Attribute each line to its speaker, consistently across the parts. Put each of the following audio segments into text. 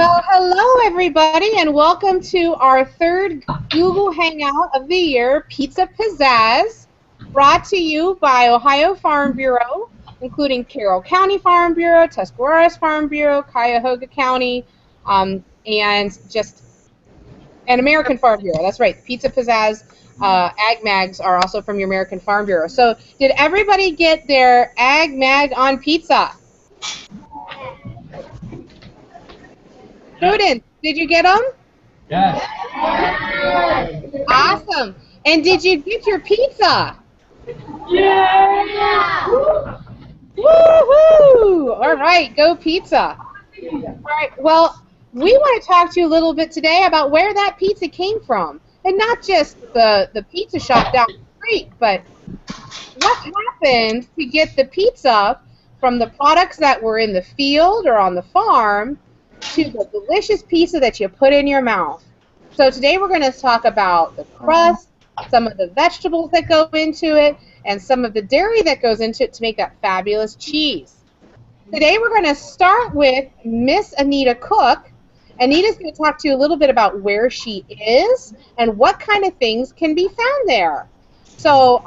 Speaker 1: Well, hello everybody, and welcome to our third Google Hangout of the year, Pizza Pizzazz, brought to you by Ohio Farm Bureau, including Carroll County Farm Bureau, Tuscarawas Farm Bureau, Cuyahoga County, and American Farm Bureau. That's right, Pizza Pizzazz Ag Mags are also from your American Farm Bureau. So, did everybody get their Ag Mag on pizza? Students, did you get them?
Speaker 2: Yes.
Speaker 1: Awesome. And did you get your pizza?
Speaker 2: Yeah.
Speaker 1: Woohoo! All right, go pizza. All right, well, we want to talk to you a little bit today about where that pizza came from. And not just the pizza shop down the street, but what happened to get the pizza from the products that were in the field or on the farm to the delicious pizza that you put in your mouth. So today we're going to talk about the crust, some of the vegetables that go into it, and some of the dairy that goes into it to make that fabulous cheese. Today we're going to start with Miss Anita Cook. Anita's going to talk to you a little bit about where she is and what kind of things can be found there. So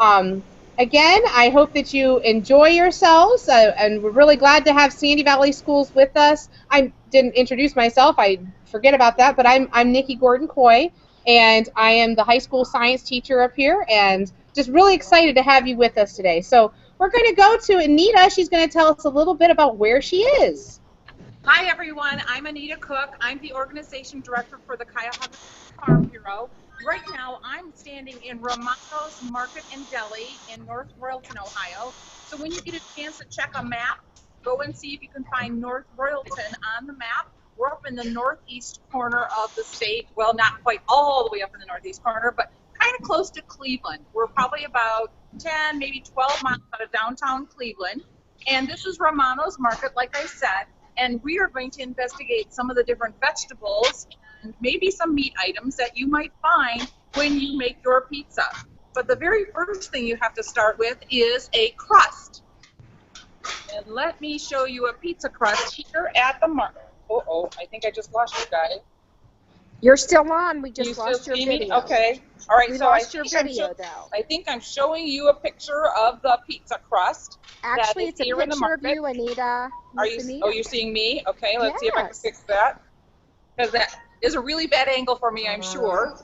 Speaker 1: again, I hope that you enjoy yourselves, and we're really glad to have Sandy Valley Schools with us. I didn't introduce myself. I forget about that, but I'm Nikki Gordon-Coy, and I am the high school science teacher up here, and just really excited to have you with us today. So we're going to go to Anita. She's going to tell us a little bit about where she is.
Speaker 3: Hi everyone, I'm Anita Cook. I'm the organization director for the Cuyahoga Farm Bureau. Right now I'm standing in Romano's Market and Deli in North Royalton, Ohio. So when you get a chance to check a map, go and see if you can find North Royalton on the map. We're up in the northeast corner of the state. Well, not quite all the way up in the northeast corner, but kind of close to Cleveland. We're probably about 10, maybe 12 miles out of downtown Cleveland. And this is Romano's Market, like I said. And we are going to investigate some of the different vegetables and maybe some meat items that you might find when you make your pizza. But the very first thing you have to start with is a crust. And let me show you a pizza crust here at the market. Uh-oh, I think I just lost you guys.
Speaker 4: You're still on. We just lost your
Speaker 3: me?
Speaker 4: video.
Speaker 3: Okay. All right.
Speaker 4: We
Speaker 3: so
Speaker 4: lost your video, though.
Speaker 3: I think I'm showing you a picture of the pizza crust.
Speaker 4: Actually, it's a picture of you, Anita.
Speaker 3: Are you?
Speaker 4: Anita?
Speaker 3: Oh, you're seeing me? Okay. Let's see if I can fix that. Because that is a really bad angle for me, I'm sure.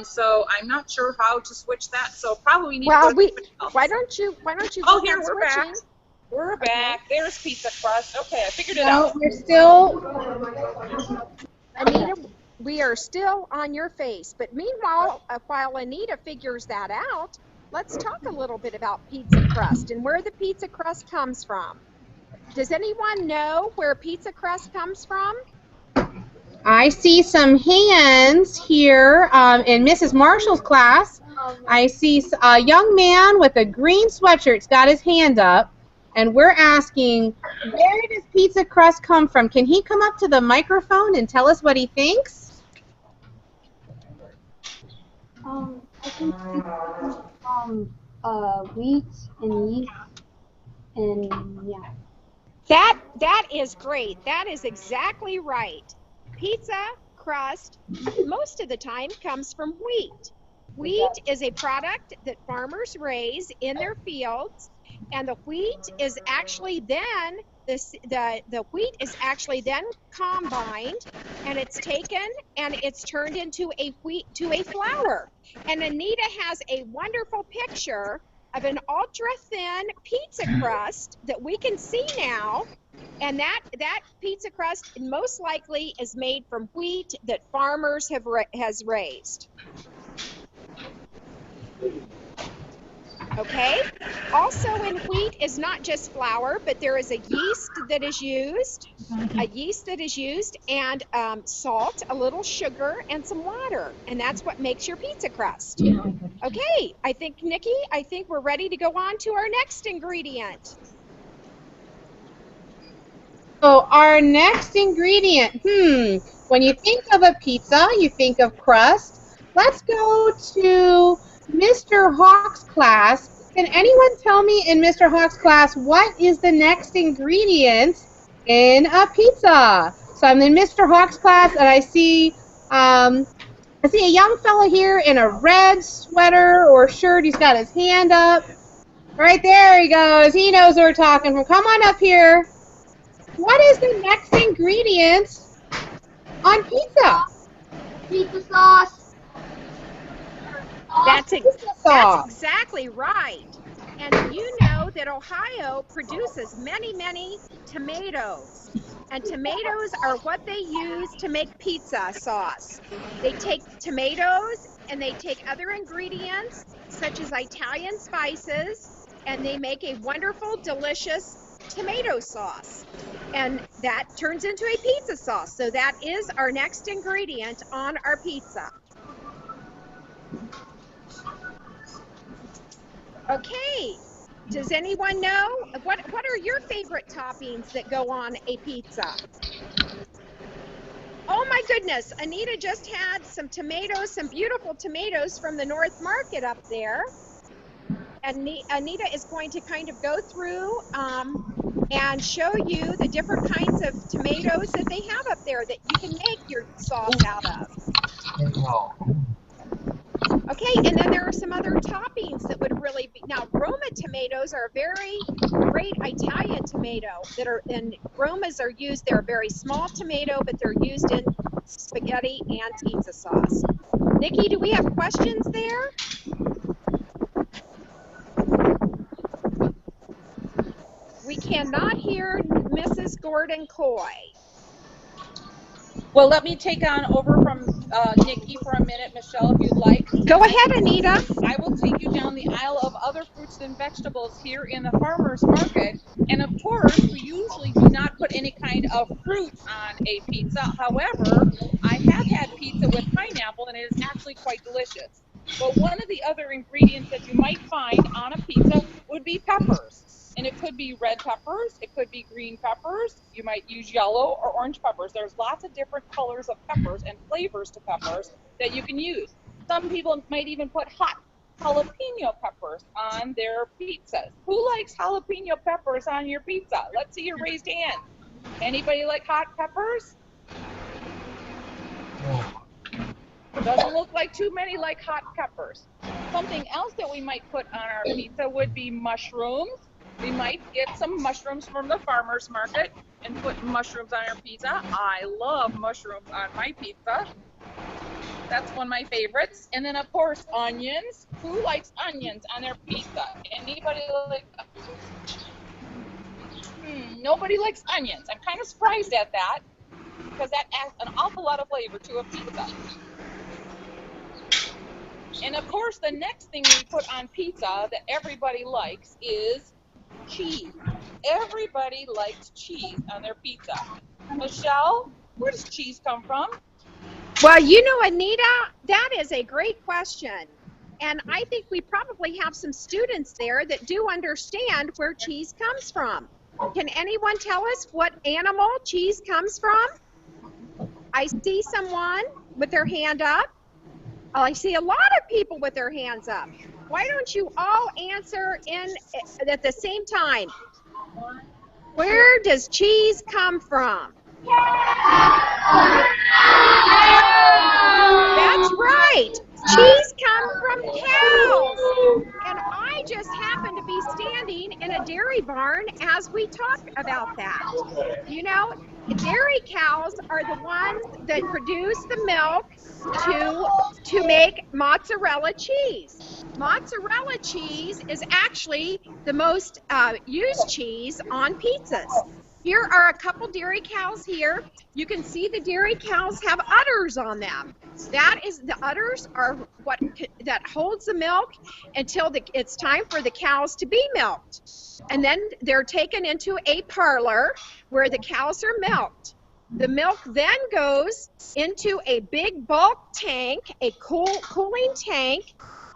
Speaker 3: So I'm not sure how to switch that. So probably need to go to something else.
Speaker 4: Why don't you?
Speaker 3: Oh, here we're back. We're back. There's pizza crust. Okay, I figured it out.
Speaker 1: We're still.
Speaker 4: Anita, we are still on your face. But meanwhile, while Anita figures that out, let's talk a little bit about pizza crust and where the pizza crust comes from. Does anyone know where pizza crust comes from?
Speaker 1: I see some hands here in Mrs. Marshall's class. I see a young man with a green sweatshirt's got his hand up, and we're asking, where does pizza crust come from? Can he come up to the microphone and tell us what he thinks?
Speaker 5: I think it comes from wheat and yeast, and yeah.
Speaker 4: That is great. That is exactly right. Pizza crust most of the time comes from wheat. Wheat is a product that farmers raise in their fields, and the wheat is actually then the wheat is actually then combined, and it's taken and it's turned into a flour. And Anita has a wonderful picture of an ultra thin pizza crust that we can see now. And that pizza crust most likely is made from wheat that farmers has raised. Okay. Also in wheat is not just flour, but there is a yeast that is used, and salt, a little sugar, and some water, and that's what makes your pizza crust. Okay. I think Nikki, we're ready to go on to our next ingredient.
Speaker 1: So our next ingredient, when you think of a pizza, you think of crust. Let's go to Mr. Hawk's class. Can anyone tell me in Mr. Hawk's class what is the next ingredient in a pizza? So I'm in Mr. Hawk's class, and I see a young fella here in a red sweater or shirt. He's got his hand up. Right there he goes. He knows who we're talking from. Come on up here. What is the next ingredient on pizza?
Speaker 5: Pizza sauce.
Speaker 4: That's
Speaker 1: Pizza sauce.
Speaker 4: exactly right. And you know that Ohio produces many, many tomatoes. And tomatoes are what they use to make pizza sauce. They take tomatoes and they take other ingredients such as Italian spices, and they make a wonderful, delicious tomato sauce. And that turns into a pizza sauce. So that is our next ingredient on our pizza. Okay, does anyone know what are your favorite toppings that go on a pizza? Oh my goodness, Anita just had some tomatoes, some beautiful tomatoes from the North Market up there. And Anita is going to kind of go through and show you the different kinds of tomatoes that they have up there that you can make your sauce out of. Okay, and then there are some other toppings that would really be, now Roma tomatoes are a very great Italian tomato that are, and Romas are used, they're a very small tomato, but they're used in spaghetti and pizza sauce. Nikki, do we have questions there? We cannot hear Mrs. Gordon-Coy.
Speaker 3: Well, let me take on over from Nikki for a minute, Michelle, if you'd like.
Speaker 4: Go ahead, Anita.
Speaker 3: I will take you down the aisle of other fruits and vegetables here in the farmer's market. And of course, we usually do not put any kind of fruit on a pizza. However, I have had pizza with pineapple, and it is actually quite delicious. But one of the other ingredients that you might find on a pizza would be peppers. And it could be red peppers, it could be green peppers, you might use yellow or orange peppers. There's lots of different colors of peppers and flavors to peppers that you can use. Some people might even put hot jalapeno peppers on their pizzas. Who likes jalapeno peppers on your pizza? Let's see your raised hand. Anybody like hot peppers? Doesn't look like too many like hot peppers. Something else that we might put on our pizza would be mushrooms. We might get some mushrooms from the farmer's market and put mushrooms on our pizza. I love mushrooms on my pizza. That's one of my favorites. And then, of course, onions. Who likes onions on their pizza? Anybody like onions? Nobody likes onions. I'm kind of surprised at that because that adds an awful lot of flavor to a pizza. And, of course, the next thing we put on pizza that everybody likes is cheese. Everybody likes cheese on their pizza. Michelle, where does cheese come from?
Speaker 4: Well, you know, Anita, that is a great question. And I think we probably have some students there that do understand where cheese comes from. Can anyone tell us what animal cheese comes from? I see someone with their hand up. I see a lot of people with their hands up. Why don't you all answer at the same time? Where does cheese come from? That's right. Cheese comes from cows. And I just happen to be standing in a dairy barn as we talk about that. You know, dairy cows are the ones that produce the milk to make mozzarella cheese. Mozzarella cheese is actually the most used cheese on pizzas. Here are a couple dairy cows here. You can see the dairy cows have udders on them. The udders are what that holds the milk until it's time for the cows to be milked. And then they're taken into a parlor where the cows are milked. The milk then goes into a big bulk tank, a cooling tank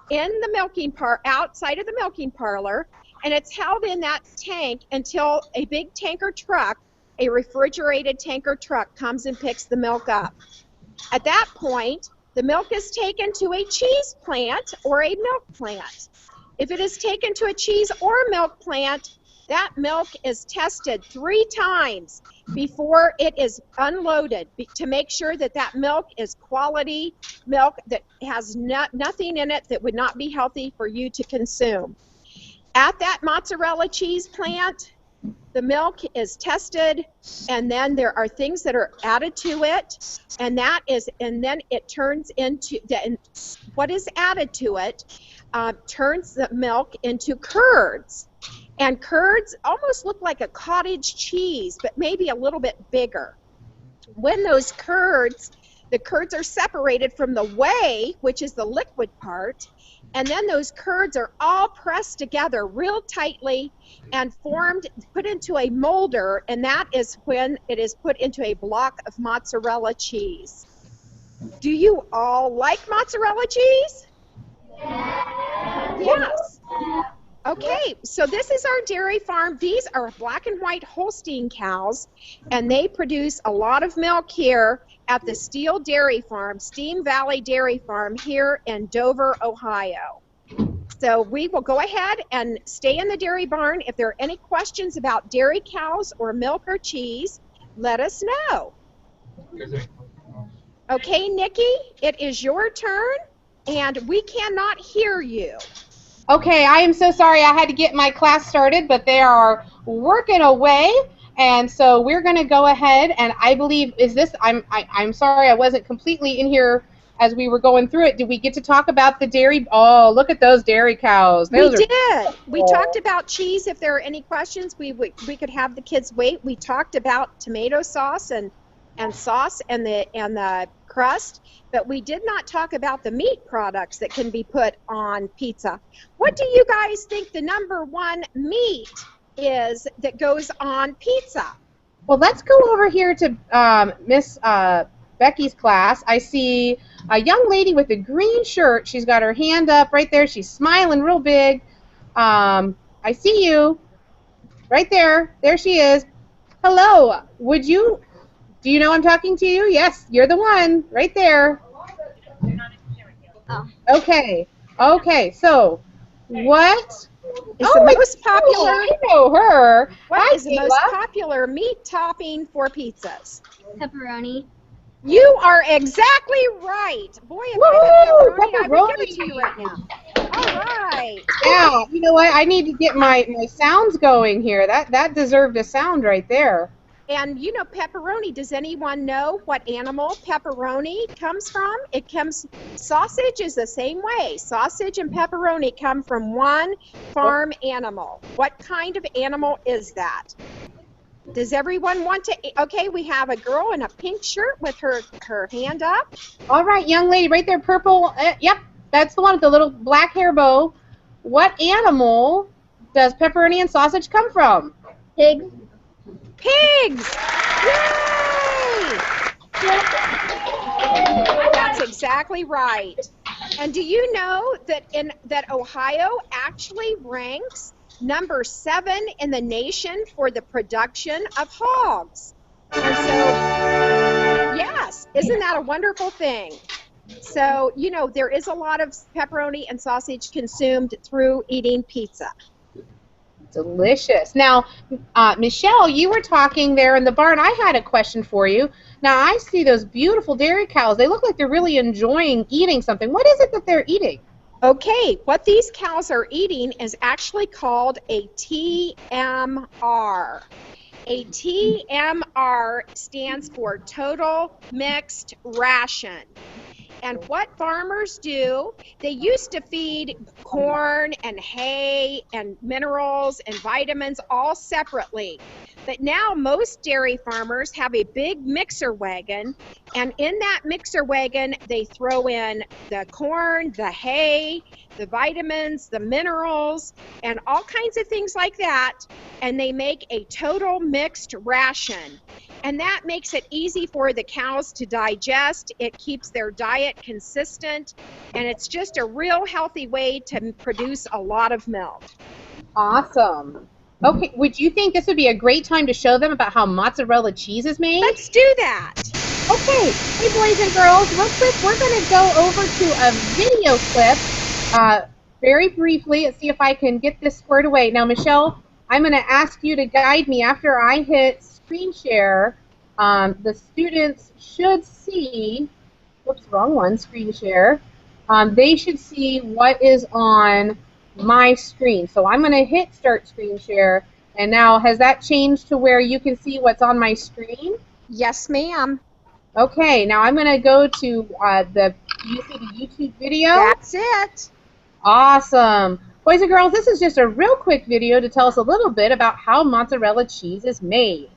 Speaker 4: in the milking outside of the milking parlor, and it's held in that tank until a big tanker truck, a refrigerated tanker truck, comes and picks the milk up. At that point, the milk is taken to a cheese plant or a milk plant. If it is taken to a cheese or milk plant, that milk is tested 3 times before it is unloaded to make sure that that milk is quality milk that has nothing in it that would not be healthy for you to consume. At that mozzarella cheese plant, the milk is tested, and then there are things that are added to it, and then it turns into what is added to it turns the milk into curds. And curds almost look like a cottage cheese, but maybe a little bit bigger. When those curds, the curds are separated from the whey, which is the liquid part, and then those curds are all pressed together real tightly and put into a molder, and that is when it is put into a block of mozzarella cheese. Do you all like mozzarella cheese? Yes. Okay, so this is our dairy farm. These are black and white Holstein cows, and they produce a lot of milk here at the Steele Steam Valley Dairy Farm here in Dover, Ohio. So we will go ahead and stay in the dairy barn. If there are any questions about dairy cows or milk or cheese, let us know. Okay, Nikki, it is your turn, and we cannot hear you.
Speaker 1: Okay, I am so sorry I had to get my class started, but they are working away, and so we're going to go ahead, and I believe, I'm sorry I wasn't completely in here as we were going through it. Did we get to talk about the dairy? Oh, look at those dairy cows.
Speaker 4: We did. We talked about cheese. If there are any questions, we could have the kids wait. We talked about tomato sauce and sauce and the crust, but we did not talk about the meat products that can be put on pizza. What do you guys think the #1 meat is that goes on pizza?
Speaker 1: Well, let's go over here to Miss Becky's class. I see a young lady with a green shirt. She's got her hand up right there. She's smiling real big. I see you right there. There she is. Hello. Do you know I'm talking to you? Yes, you're the one right there.
Speaker 5: Oh.
Speaker 1: Okay. So what
Speaker 4: is the most popular?
Speaker 1: I know her.
Speaker 4: What is the most popular meat topping for pizzas?
Speaker 5: Pepperoni.
Speaker 4: You are exactly right. Boy, if I had pepperoni, I would give it to you right now. All right.
Speaker 1: Yeah, you know what? I need to get my sounds going here. That deserved a sound right there.
Speaker 4: And you know pepperoni, does anyone know what animal pepperoni comes from? Sausage is the same way. Sausage and pepperoni come from one farm animal. What kind of animal is that? Does everyone want to? Okay, we have a girl in a pink shirt with her hand up.
Speaker 1: All right, young lady, right there, purple. Yep, that's the one with the little black hair bow. What animal does pepperoni and sausage come from?
Speaker 5: Pigs.
Speaker 4: Pigs! Yay! That's exactly right. And do you know that Ohio actually ranks #7 in the nation for the production of hogs? And so, yes, isn't that a wonderful thing? So, you know, there is a lot of pepperoni and sausage consumed through eating pizza.
Speaker 1: Delicious. Now, Michelle, you were talking there in the barn. I had a question for you. Now, I see those beautiful dairy cows. They look like they're really enjoying eating something. What is it that they're eating?
Speaker 4: Okay, what these cows are eating is actually called a TMR. A TMR stands for Total Mixed Ration. And what farmers do, they used to feed corn and hay and minerals and vitamins all separately. But now most dairy farmers have a big mixer wagon, and in that mixer wagon, they throw in the corn, the hay, the vitamins, the minerals, and all kinds of things like that, and they make a total mixed ration. And that makes it easy for the cows to digest. It keeps their diet consistent, and it's just a real healthy way to produce a lot of milk.
Speaker 1: Awesome. Okay, would you think this would be a great time to show them about how mozzarella cheese is made?
Speaker 4: Let's do that.
Speaker 1: Okay, hey boys and girls, real quick, we're going to go over to a video clip very briefly and see if I can get this squared away. Now, Michelle, I'm going to ask you to guide me after I hit screen share. The students should see, whoops, wrong one, screen share. They should see what is on my screen. So I'm going to hit start screen share. And now, has that changed to where you can see what's on my screen?
Speaker 4: Yes, ma'am.
Speaker 1: Okay, now I'm going to go to you see the YouTube video?
Speaker 4: That's it.
Speaker 1: Awesome. Boys and girls, this is just a real quick video to tell us a little bit about how mozzarella cheese is made.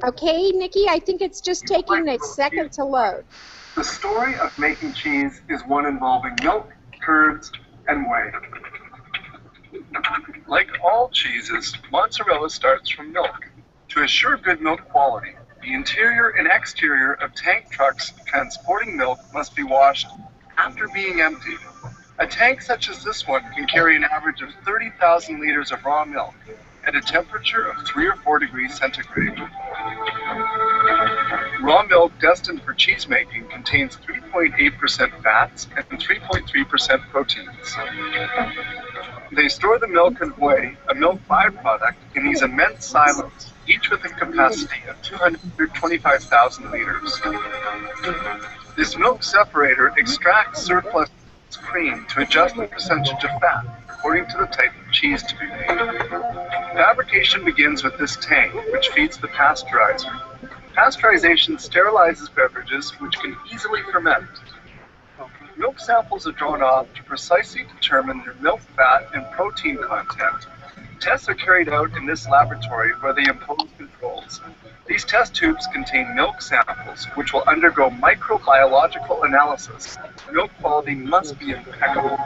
Speaker 4: Okay, Nikki, I think it's just taking a second to load.
Speaker 2: The story of making cheese is one involving milk, curds, and whey. Like all cheeses, mozzarella starts from milk. To assure good milk quality, the interior and exterior of tank trucks transporting milk must be washed after being emptied. A tank such as this one can carry an average of 30,000 liters of raw milk at a temperature of 3 or 4 degrees centigrade. Raw milk destined for cheese making contains 3.8% fats and 3.3% proteins. They store the milk and whey, a milk byproduct, in these immense silos, each with a capacity of 225,000 liters. This milk separator extracts surplus cream to adjust the percentage of fat according to the type of cheese to be made. Fabrication begins with this tank, which feeds the pasteurizer. Pasteurization sterilizes beverages which can easily ferment. Milk samples are drawn off to precisely determine their milk fat and protein content. Tests are carried out in this laboratory where they impose controls. These test tubes contain milk samples which will undergo microbiological analysis. Milk quality must be impeccable.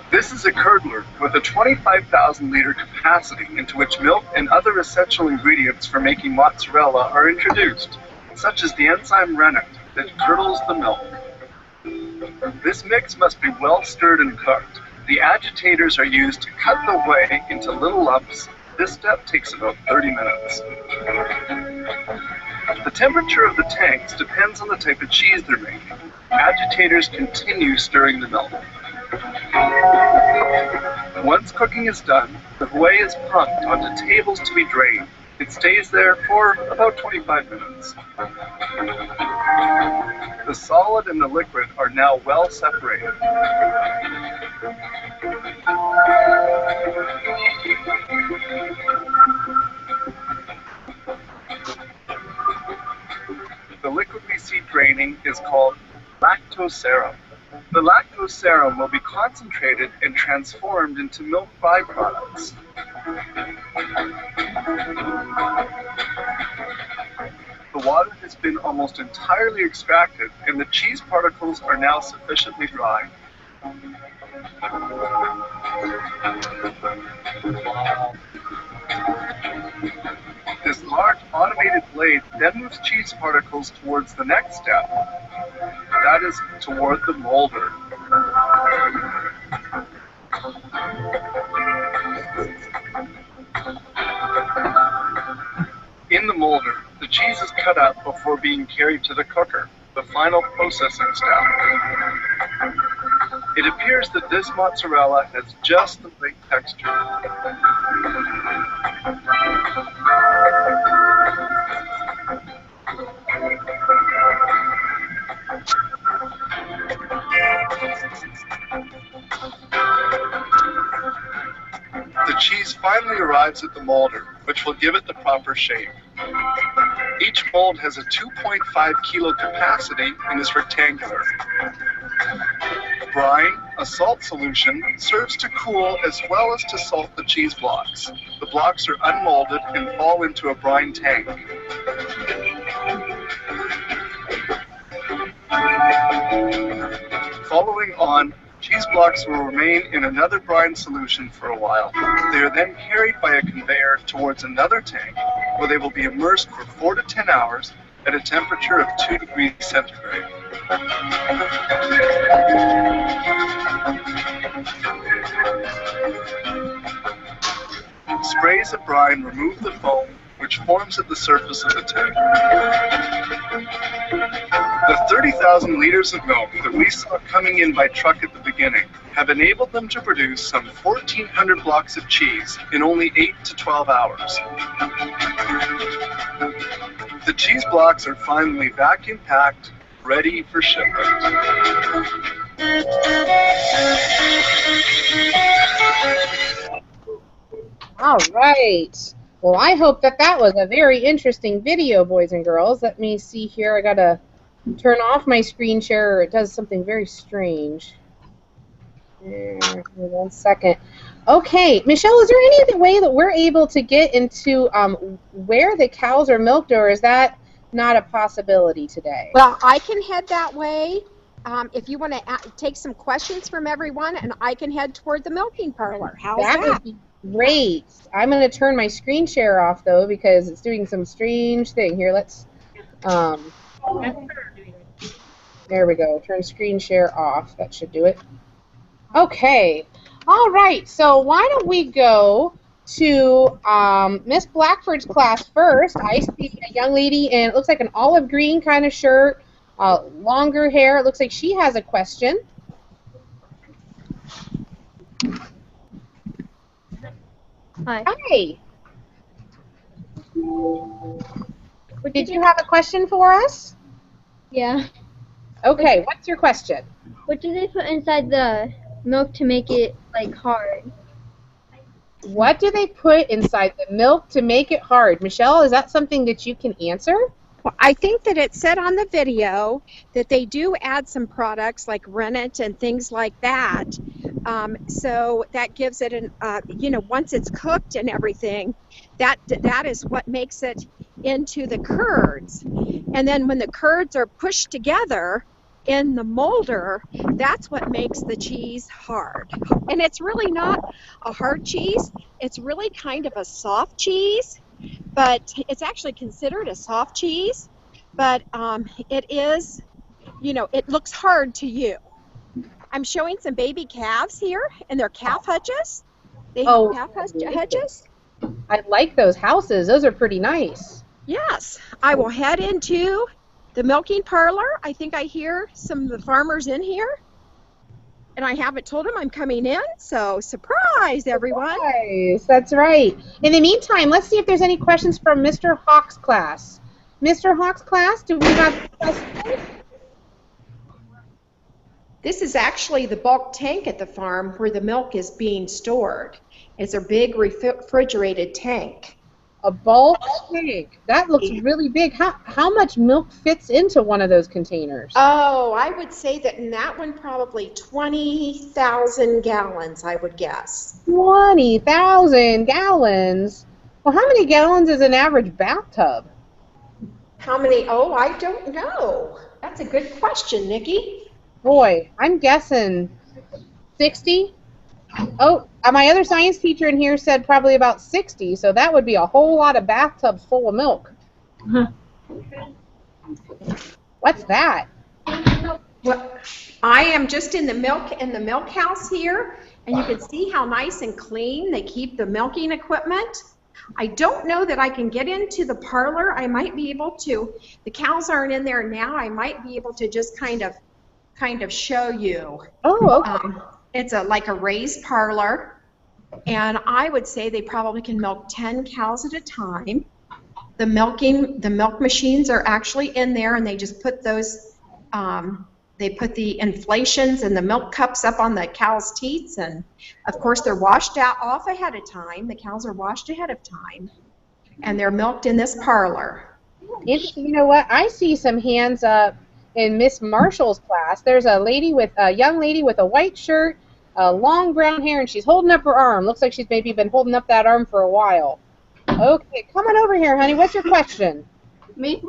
Speaker 2: This is a curdler with a 25,000 liter capacity into which milk and other essential ingredients for making mozzarella are introduced, such as the enzyme rennet that curdles the milk. This mix must be well stirred and cooked. The agitators are used to cut the whey into little lumps. This step takes about 30 minutes. The temperature of the tanks depends on the type of cheese they're making. Agitators continue stirring the milk. Once cooking is done, the whey is pumped onto tables to be drained. It stays there for about 25 minutes. The solid and the liquid are now well separated. The liquid we see draining is called lactose serum. The lactose serum will be concentrated and transformed into milk byproducts. The water has been almost entirely extracted and the cheese particles are now sufficiently dry. This large automated blade then moves cheese particles towards the next step. That is toward the molder. In the molder, the cheese is cut up before being carried to the cooker, the final processing step. It appears that this mozzarella has just the right texture. The cheese finally arrives at the molder, which will give it the proper shape. Each mold has a 2.5 kilo capacity and is rectangular. Brine, a salt solution, serves to cool as well as to salt the cheese blocks. The blocks are unmolded and fall into a brine tank. Following on, cheese blocks will remain in another brine solution for a while. They are then carried by a conveyor towards another tank, where they will be immersed for 4 to 10 hours at a temperature of 2 degrees centigrade. Sprays of brine remove the foam which forms at the surface of the tank. The 30,000 liters of milk that we saw coming in by truck at the beginning have enabled them to produce some 1,400 blocks of cheese in only 8 to 12 hours. The cheese blocks are finally vacuum packed, ready for shipment.
Speaker 1: All right. Well, I hope that was a very interesting video, boys and girls. Let me see here. I got to turn off my screen share or it does something very strange. Give me 1 second. Okay, Michelle, is there any other way that we're able to get into where the cows are milked, or is that not a possibility today?
Speaker 4: Well, I can head that way if you want to take some questions from everyone, and I can head toward the milking parlor. How's that?
Speaker 1: That would be great. I'm going to turn my screen share off, though, because it's doing some strange thing. Here, let's... there we go. Turn screen share off. That should do it. Okay. All right. So why don't we go to Miss Blackford's class first. I see a young lady in, it looks like an olive green kind of shirt, longer hair. It looks like she has a question.
Speaker 5: Hi.
Speaker 1: Hi. Did you have a question for us?
Speaker 5: Yeah.
Speaker 1: Okay, what's your question?
Speaker 5: What do they put inside the milk to make it, like, hard?
Speaker 1: What do they put inside the milk to make it hard? Michelle, is that something that you can answer?
Speaker 4: Well, I think that it said on the video that they do add some products like rennet and things like that. So that gives it an, once it's cooked and everything, that is what makes it into the curds. And then when the curds are pushed together in the molder, that's what makes the cheese hard. And it's really not a hard cheese. It's really kind of a soft cheese, but it's actually considered a soft cheese. But it is, it looks hard to you. I'm showing some baby calves here, and they're calf hutches. They have calf hutches.
Speaker 1: I like those houses. Those are pretty nice.
Speaker 4: Yes. I will head into the milking parlor. I think I hear some of the farmers in here. And I haven't told them I'm coming in, so surprise, everyone.
Speaker 1: Nice. That's right. In the meantime, let's see if there's any questions from Mr. Hawk's class. Mr. Hawk's class, do we have questions?
Speaker 4: This is actually the bulk tank at the farm where the milk is being stored. It's a big refrigerated tank.
Speaker 1: A bulk tank. That looks really big. How much milk fits into one of those containers?
Speaker 4: Oh, I would say that in that one probably 20,000 gallons, I would guess.
Speaker 1: 20,000 gallons? Well, how many gallons is an average bathtub?
Speaker 4: How many? Oh, I don't know. That's a good question, Nikki.
Speaker 1: Boy, I'm guessing 60. Oh, my other science teacher in here said probably about 60, so that would be a whole lot of bathtubs full of milk. What's that?
Speaker 4: Well, I am just in the milk house here, and you can see how nice and clean they keep the milking equipment. I don't know that I can get into the parlor. I might be able to. The cows aren't in there now. I might be able to just kind of show you.
Speaker 1: Oh, okay.
Speaker 4: It's like a raised parlor, and I would say they probably can milk 10 cows at a time. The milk machines are actually in there, and they just put those, they put the inflations and the milk cups up on the cows' teats, and of course they're washed off ahead of time. The cows are washed ahead of time, and they're milked in this parlor.
Speaker 1: You know what? I see some hands up in Miss Marshall's class. There's a young lady with a white shirt, long brown hair, and she's holding up her arm. Looks like she's maybe been holding up that arm for a while. Okay, come on over here, honey. What's your question?
Speaker 5: Me?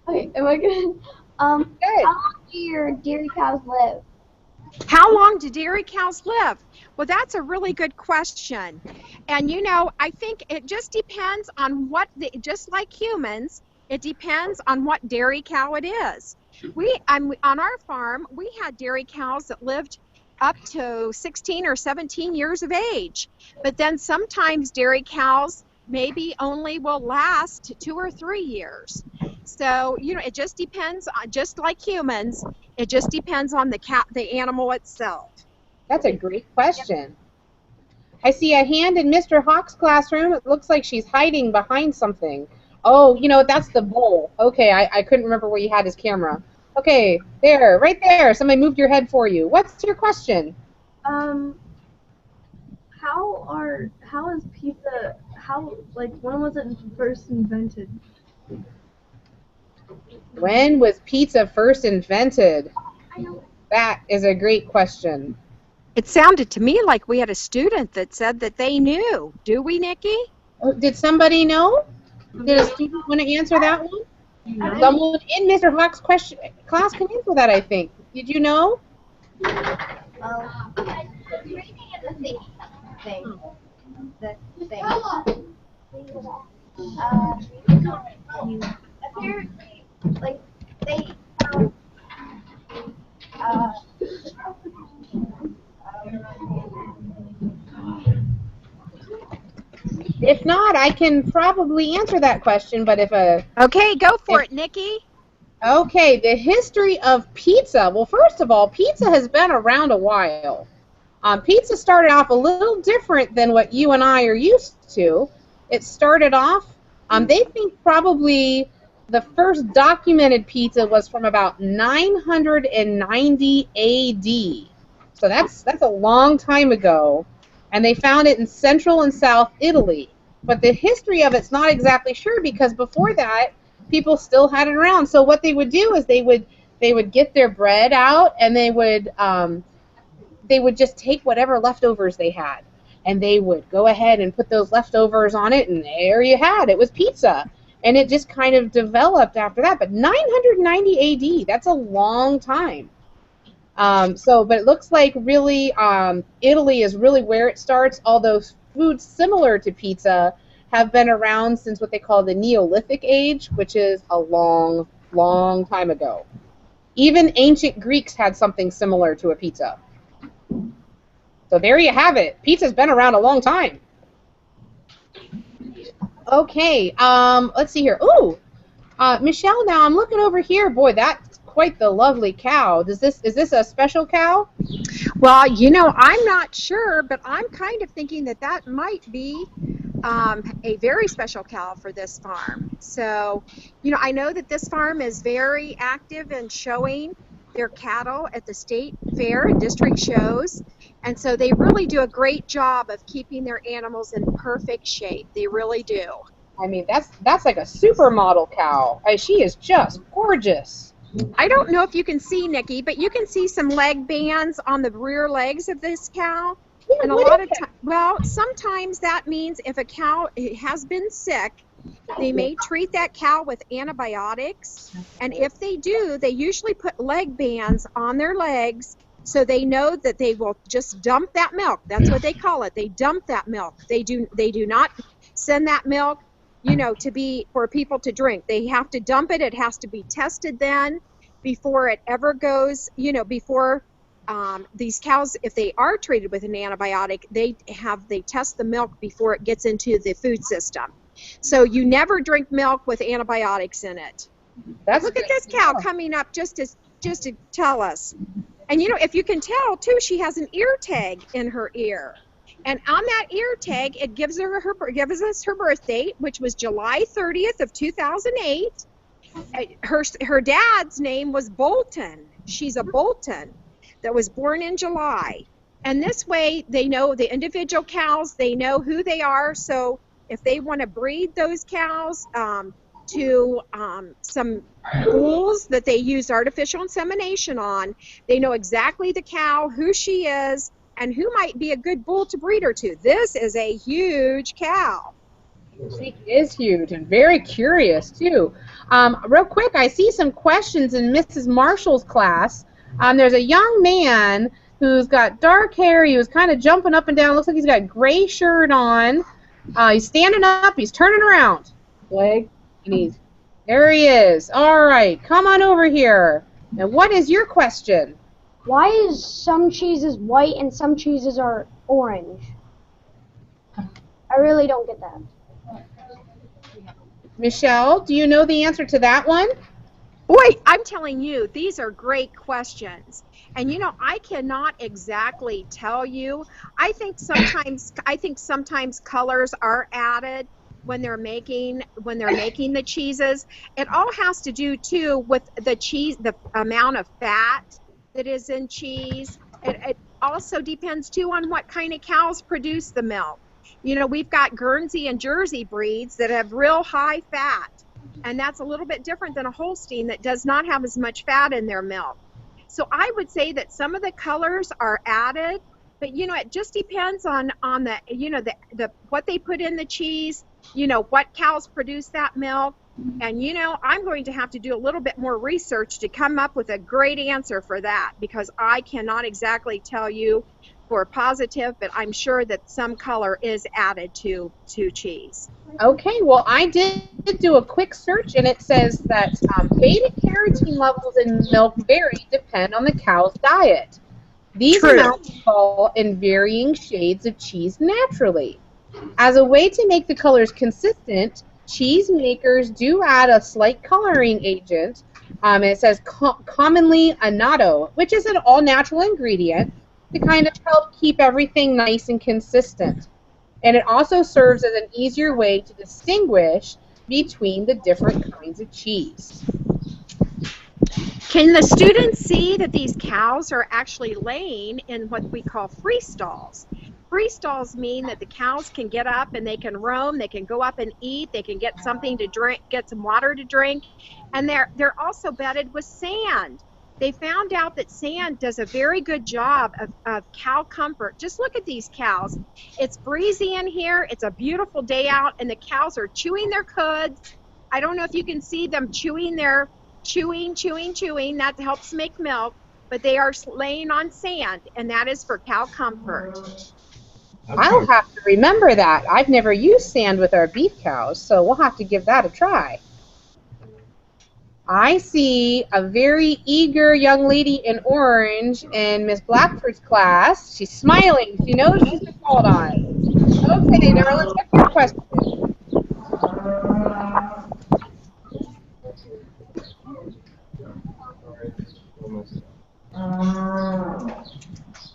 Speaker 5: Okay, am I good?
Speaker 1: Good.
Speaker 5: How long do your dairy cows live?
Speaker 4: How long do dairy cows live? Well, that's a really good question. And I think it just depends on just like humans, it depends on what dairy cow it is. On our farm, we had dairy cows that lived up to 16 or 17 years of age. But then sometimes dairy cows maybe only will last 2 or 3 years. So, you know, it just depends on, just like humans, it just depends on the animal itself.
Speaker 1: That's a great question. I see a hand in Mr. Hawk's classroom. It looks like she's hiding behind something. Oh, you know, that's the bowl. Okay, I couldn't remember where you had his camera. Okay, there, right there. Somebody moved your head for you. What's your question?
Speaker 6: How is pizza, when was it first invented?
Speaker 1: When was pizza first invented? That is a great question.
Speaker 4: It sounded to me like we had a student that said that they knew. Do we, Nikki?
Speaker 1: Oh, did somebody know? Did a student want to answer that one? Someone in Mr. Hawk's class can answer that, I think. Did you know?
Speaker 5: Reading in the thing. Apparently, like, they found,
Speaker 1: If not, I can probably answer that question, but if a...
Speaker 4: Okay, go for it, Nikki.
Speaker 1: Okay, the history of pizza. Well, first of all, pizza has been around a while. Pizza started off a little different than what you and I are used to. It started off, they think probably the first documented pizza was from about 990 AD. So that's a long time ago. And they found it in central and south Italy. But the history of it's not exactly sure, because before that, people still had it around. So what they would do is they would get their bread out, and they would just take whatever leftovers they had, and they would go ahead and put those leftovers on it, and there you had it. It was pizza. And it just kind of developed after that. But 990 AD, that's a long time. But it looks like really Italy is really where it starts, although foods similar to pizza have been around since what they call the Neolithic age, which is a long, long time ago. Even ancient Greeks had something similar to a pizza. So there you have it. Pizza's been around a long time. Okay, let's see here. Ooh, Michelle, now I'm looking over here. Boy, that's quite the lovely cow. Is this a special cow?
Speaker 4: Well, you know, I'm not sure, but I'm kind of thinking that might be a very special cow for this farm. So, you know, I know that this farm is very active in showing their cattle at the state fair and district shows, and so they really do a great job of keeping their animals in perfect shape. They really do.
Speaker 1: I mean, that's like a supermodel cow. She is just gorgeous.
Speaker 4: I don't know if you can see, Nikki, but you can see some leg bands on the rear legs of this cow.
Speaker 1: Yeah,
Speaker 4: and a lot of times, well, sometimes that means if a cow has been sick, they may treat that cow with antibiotics. And if they do, they usually put leg bands on their legs so they know that they will just dump that milk. That's what they call it. They dump that milk. They do not send that milk, you know, for people to drink. They have to dump it. It has to be tested then before it ever goes, you know, before these cows, if they are treated with an antibiotic, they test the milk before it gets into the food system. So you never drink milk with antibiotics in it. Look at this cow coming up just to tell us. And you know, if you can tell too, she has an ear tag in her ear. And on that ear tag, it gives us her birth date, which was July 30th of 2008. Her dad's name was Bolton. She's a Bolton that was born in July. And this way, they know the individual cows. They know who they are. So if they want to breed those cows to some bulls that they use artificial insemination on, they know exactly the cow, who she is, and who might be a good bull to breed her to. This is a huge cow.
Speaker 1: She is huge and very curious, too. Real quick, I see some questions in Mrs. Marshall's class. There's a young man who's got dark hair. He was kind of jumping up and down. Looks like he's got a gray shirt on. He's standing up. He's turning around. Leg. And there he is. All right, come on over here. Now, what is your question?
Speaker 7: Why is some cheeses white and some cheeses are orange? I really don't get that.
Speaker 1: Michelle, do you know the answer to that one?
Speaker 4: Boy, I'm telling you, these are great questions. And you know, I cannot exactly tell you. I think sometimes colors are added when they're making the cheeses. It all has to do too with the cheese, the amount of fat that is in cheese. It also depends too on what kind of cows produce the milk. You know, we've got Guernsey and Jersey breeds that have real high fat, and that's a little bit different than a Holstein that does not have as much fat in their milk. So I would say that some of the colors are added, but you know, it just depends on the, you know, the what they put in the cheese, you know, what cows produce that milk. And you know, I'm going to have to do a little bit more research to come up with a great answer for that, because I cannot exactly tell you for positive, but I'm sure that some color is added to cheese.
Speaker 1: Okay, well, I did do a quick search, and it says that beta-carotene levels in milk vary depend on the cow's diet. These
Speaker 4: True.
Speaker 1: amounts fall in varying shades of cheese naturally. As a way to make the colors consistent, cheese makers do add a slight coloring agent. And it says commonly annatto, which is an all-natural ingredient to kind of help keep everything nice and consistent. And it also serves as an easier way to distinguish between the different kinds of cheese.
Speaker 4: Can the students see that these cows are actually laying in what we call free stalls? Free stalls mean that the cows can get up and they can roam, they can go up and eat, they can get something to drink, get some water to drink, and they're also bedded with sand. They found out that sand does a very good job of cow comfort. Just look at these cows. It's breezy in here, it's a beautiful day out, and the cows are chewing their cuds. I don't know if you can see them chewing, that helps make milk, but they are laying on sand, and that is for cow comfort.
Speaker 1: I'll have to remember that. I've never used sand with our beef cows, so we'll have to give that a try. I see a very eager young lady in orange in Miss Blackford's class. She's smiling. She knows she's been called on. Okay, now let's get your question.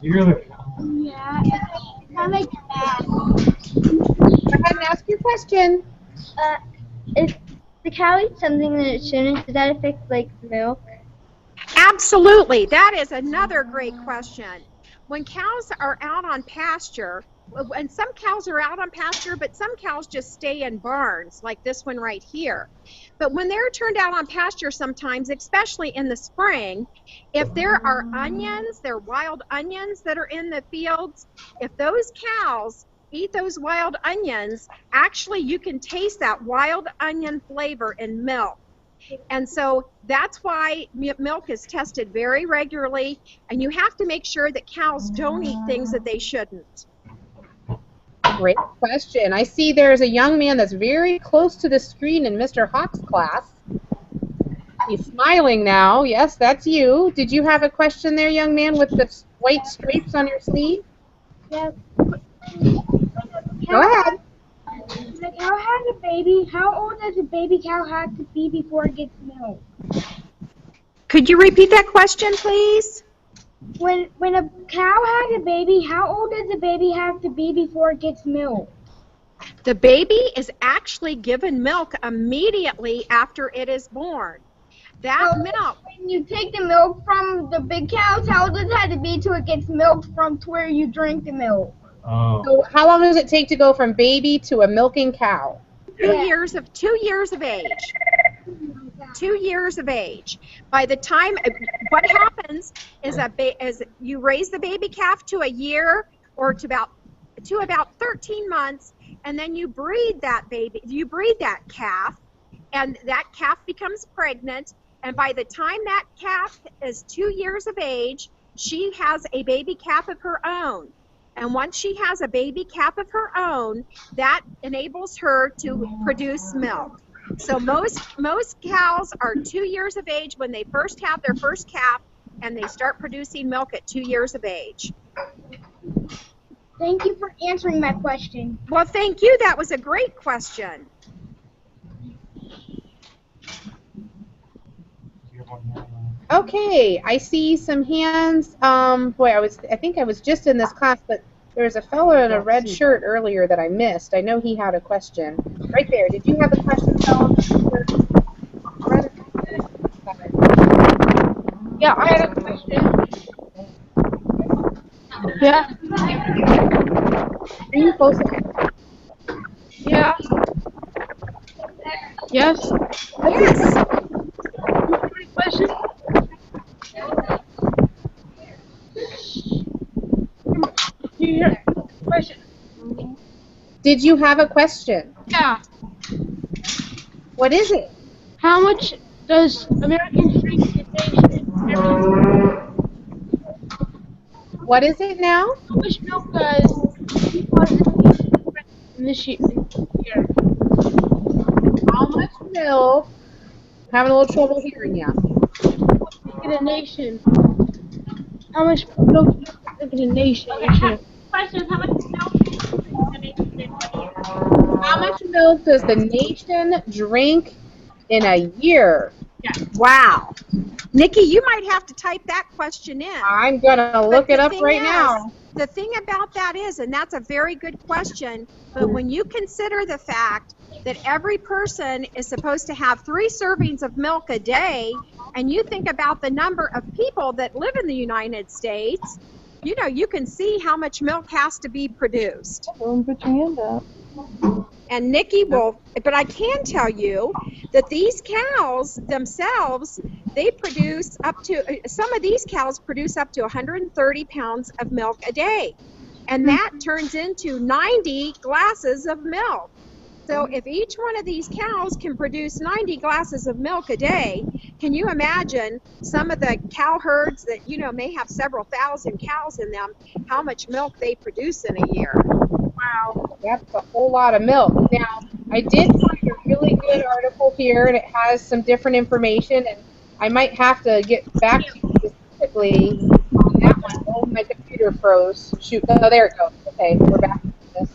Speaker 8: You're the
Speaker 7: Yeah, I like that.
Speaker 1: Go ahead and ask your question.
Speaker 5: If the cow eats something that it shouldn't, does that affect like milk?
Speaker 4: Absolutely. That is another great question. When cows are out on pasture, and some cows are out on pasture, but some cows just stay in barns, like this one right here. But when they're turned out on pasture sometimes, especially in the spring, if there are onions, there are wild onions that are in the fields, if those cows eat those wild onions, actually you can taste that wild onion flavor in milk. And so that's why milk is tested very regularly, and you have to make sure that cows don't eat things that they shouldn't.
Speaker 1: Great question. I see there's a young man that's very close to the screen in Mr. Hawk's class. He's smiling now. Yes, that's you. Did you have a question there, young man, with the white stripes on your sleeve?
Speaker 7: Yep.
Speaker 1: Go ahead.
Speaker 7: The cow has a baby. How old does a baby cow have to be before it gets milk?
Speaker 4: Could you repeat that question, please?
Speaker 7: When a cow has a baby, how old does the baby have to be before it gets milk?
Speaker 4: The baby is actually given milk immediately after it is born. That milk.
Speaker 7: When you take the milk from the big cows, how old does it have to be till it gets milk from to where you drink the milk?
Speaker 8: Oh.
Speaker 1: So how long does it take to go from baby to a milking cow?
Speaker 4: 2 years of age. 2 years of age. By the time, what happens is as you raise the baby calf to a year or to about 13 months, and then you breed that calf, and that calf becomes pregnant, and by the time that calf is 2 years of age, she has a baby calf of her own. And once she has a baby calf of her own, that enables her to produce milk. So most cows are 2 years of age when they first have their first calf, and they start producing milk at 2 years of age.
Speaker 7: Thank you for answering my question.
Speaker 4: Well, thank you. That was a great question.
Speaker 1: Okay, I see some hands. Boy, I think I was just in this class, but there was a fellow in a red shirt earlier that I missed. I know he had a question. Right there. Did you have a question, fellow?
Speaker 5: Yeah, I had a question. Yeah.
Speaker 1: Are you close?
Speaker 5: Yeah. Yes.
Speaker 4: Yes.
Speaker 5: Question. Question.
Speaker 1: Did you have a question?
Speaker 5: Yeah.
Speaker 1: What is it?
Speaker 5: How much does American drink in nation?
Speaker 1: What is it now?
Speaker 5: How much milk does people in this year?
Speaker 1: How much milk? Having a little trouble hearing you.
Speaker 5: In a nation. How much milk do you drink in a nation each year? Question, how much milk do you drink in a nation each year?
Speaker 1: How much milk does the nation drink in a year?
Speaker 5: Yeah.
Speaker 4: Wow. Nikki, you might have to type that question in.
Speaker 1: I'm gonna look it up right now.
Speaker 4: The thing about that is, and that's a very good question, but when you consider the fact that every person is supposed to have 3 servings of milk a day, and you think about the number of people that live in the United States, you know, you can see how much milk has to be produced.
Speaker 6: Put your hand up.
Speaker 4: And Nikki will, but I can tell you that these cows themselves, they produce up to, some of these cows produce up to 130 pounds of milk a day. And that turns into 90 glasses of milk. So if each one of these cows can produce 90 glasses of milk a day, can you imagine some of the cow herds that, you know, may have several thousand cows in them, how much milk they produce in a year?
Speaker 1: Wow, that's a whole lot of milk. Now, I did find a really good article here, and it has some different information, and I might have to get back to you specifically on that one. Oh, my computer froze. Shoot. Oh, there it goes. Okay, we're back to this.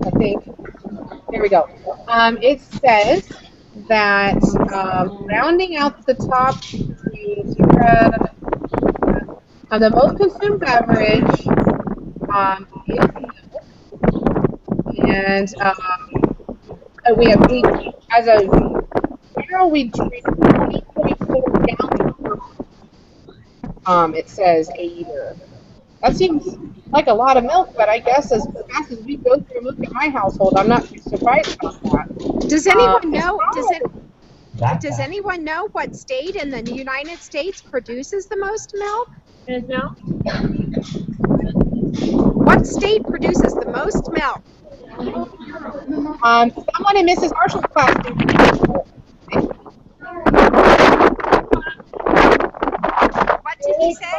Speaker 1: I think. There we go. It says that rounding out the top three, the most consumed beverage is milk, and we have as a general we drink 20.4 gallons per month. It says a year. That seems like a lot of milk, but I guess as fast as we go through and look at my household, I'm not too surprised about that.
Speaker 4: Does anyone know? Does anyone know what state in the United States produces the most milk?
Speaker 5: No.
Speaker 4: What state produces the most milk?
Speaker 1: Someone in Mrs. Marshall's class.
Speaker 4: What did he say?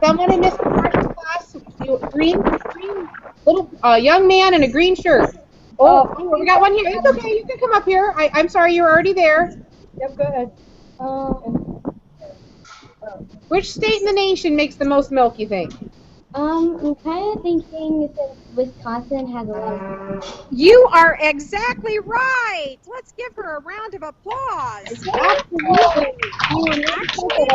Speaker 1: Someone in Mrs. Marshall's class, green little young man in a green shirt. Oh, we got one here. It's okay. You can come up here. I'm sorry, you're already there.
Speaker 6: Yep, go ahead.
Speaker 1: Which state in the nation makes the most milk, you think?
Speaker 8: I'm kind of thinking since Wisconsin has a lot of milk.
Speaker 4: You are exactly right. Let's give her a round of applause.
Speaker 1: Absolutely.
Speaker 4: Actually,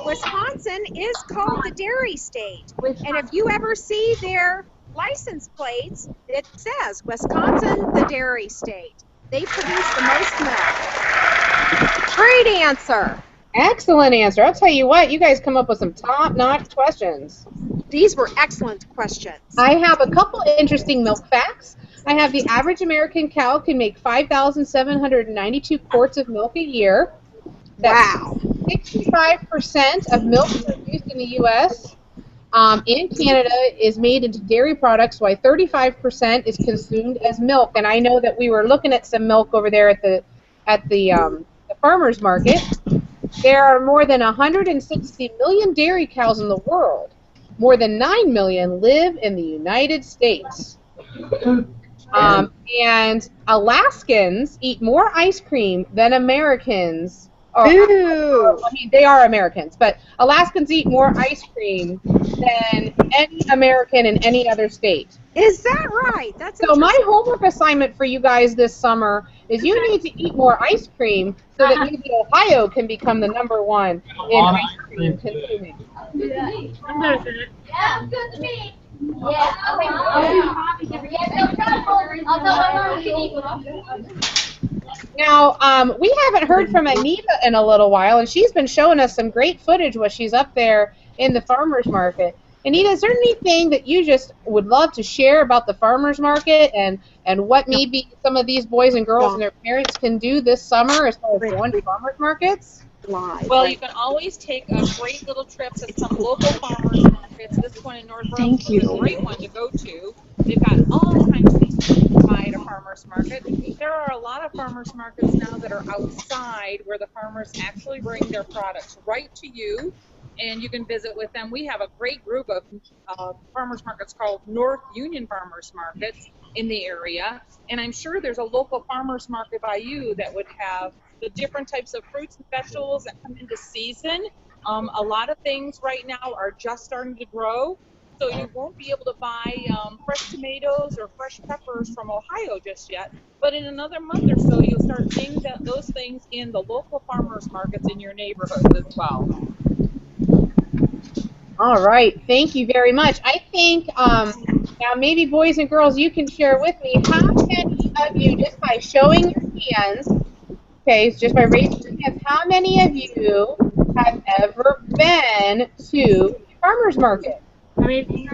Speaker 4: Wisconsin is called the dairy state. And if you ever see their license plates, it says Wisconsin, the dairy state. They produce the most milk. Great answer.
Speaker 1: Excellent answer. I'll tell you what, you guys come up with some top-notch questions.
Speaker 4: These were excellent questions.
Speaker 1: I have a couple interesting milk facts. I have the average American cow can make 5,792 quarts of milk a year.
Speaker 4: Wow.
Speaker 1: 65% of milk produced in the U.S. In Canada is made into dairy products, while 35% is consumed as milk. And I know that we were looking at some milk over there at the farmers market. There are more than 160 million dairy cows in the world. More than 9 million live in the United States. And Alaskans eat more ice cream than Americans Or,
Speaker 4: Boo!
Speaker 1: I mean, they are Americans, but Alaskans eat more ice cream than any American in any other state.
Speaker 4: Is that right? That's
Speaker 1: So my
Speaker 4: interesting.
Speaker 1: homework assignment for you guys this summer is you need to eat more ice cream so that maybe Ohio can become the #1 in ice cream consuming.
Speaker 5: I'm good at it.
Speaker 1: Now, we haven't heard from Anita in a little while, and she's been showing us some great footage while she's up there in the farmer's market. Anita, is there anything that you just would love to share about the farmer's market and what maybe some of these boys and girls and their parents can do this summer as far as going to farmer's markets?
Speaker 3: Well, you can always take a great little trip to some local farmers markets. This one in North Burlington is a great one to go to. They've got all kinds of things to buy at a farmer's market. There are a lot of farmers markets now that are outside where the farmers actually bring their products right to you, and you can visit with them. We have a great group of farmers markets called North Union Farmers Markets in the area, and I'm sure there's a local farmers market by you that would have the different types of fruits and vegetables that come into season. A lot of things right now are just starting to grow, so you won't be able to buy fresh tomatoes or fresh peppers from Ohio just yet, but in another month or so you'll start seeing those things in the local farmers markets in your neighborhood as well.
Speaker 1: All right, thank you very much. I think now maybe boys and girls, you can share with me how many of you, just by showing your hands, okay, so just by raising your hands, how many of you have ever been to a farmer's market?
Speaker 5: I mean,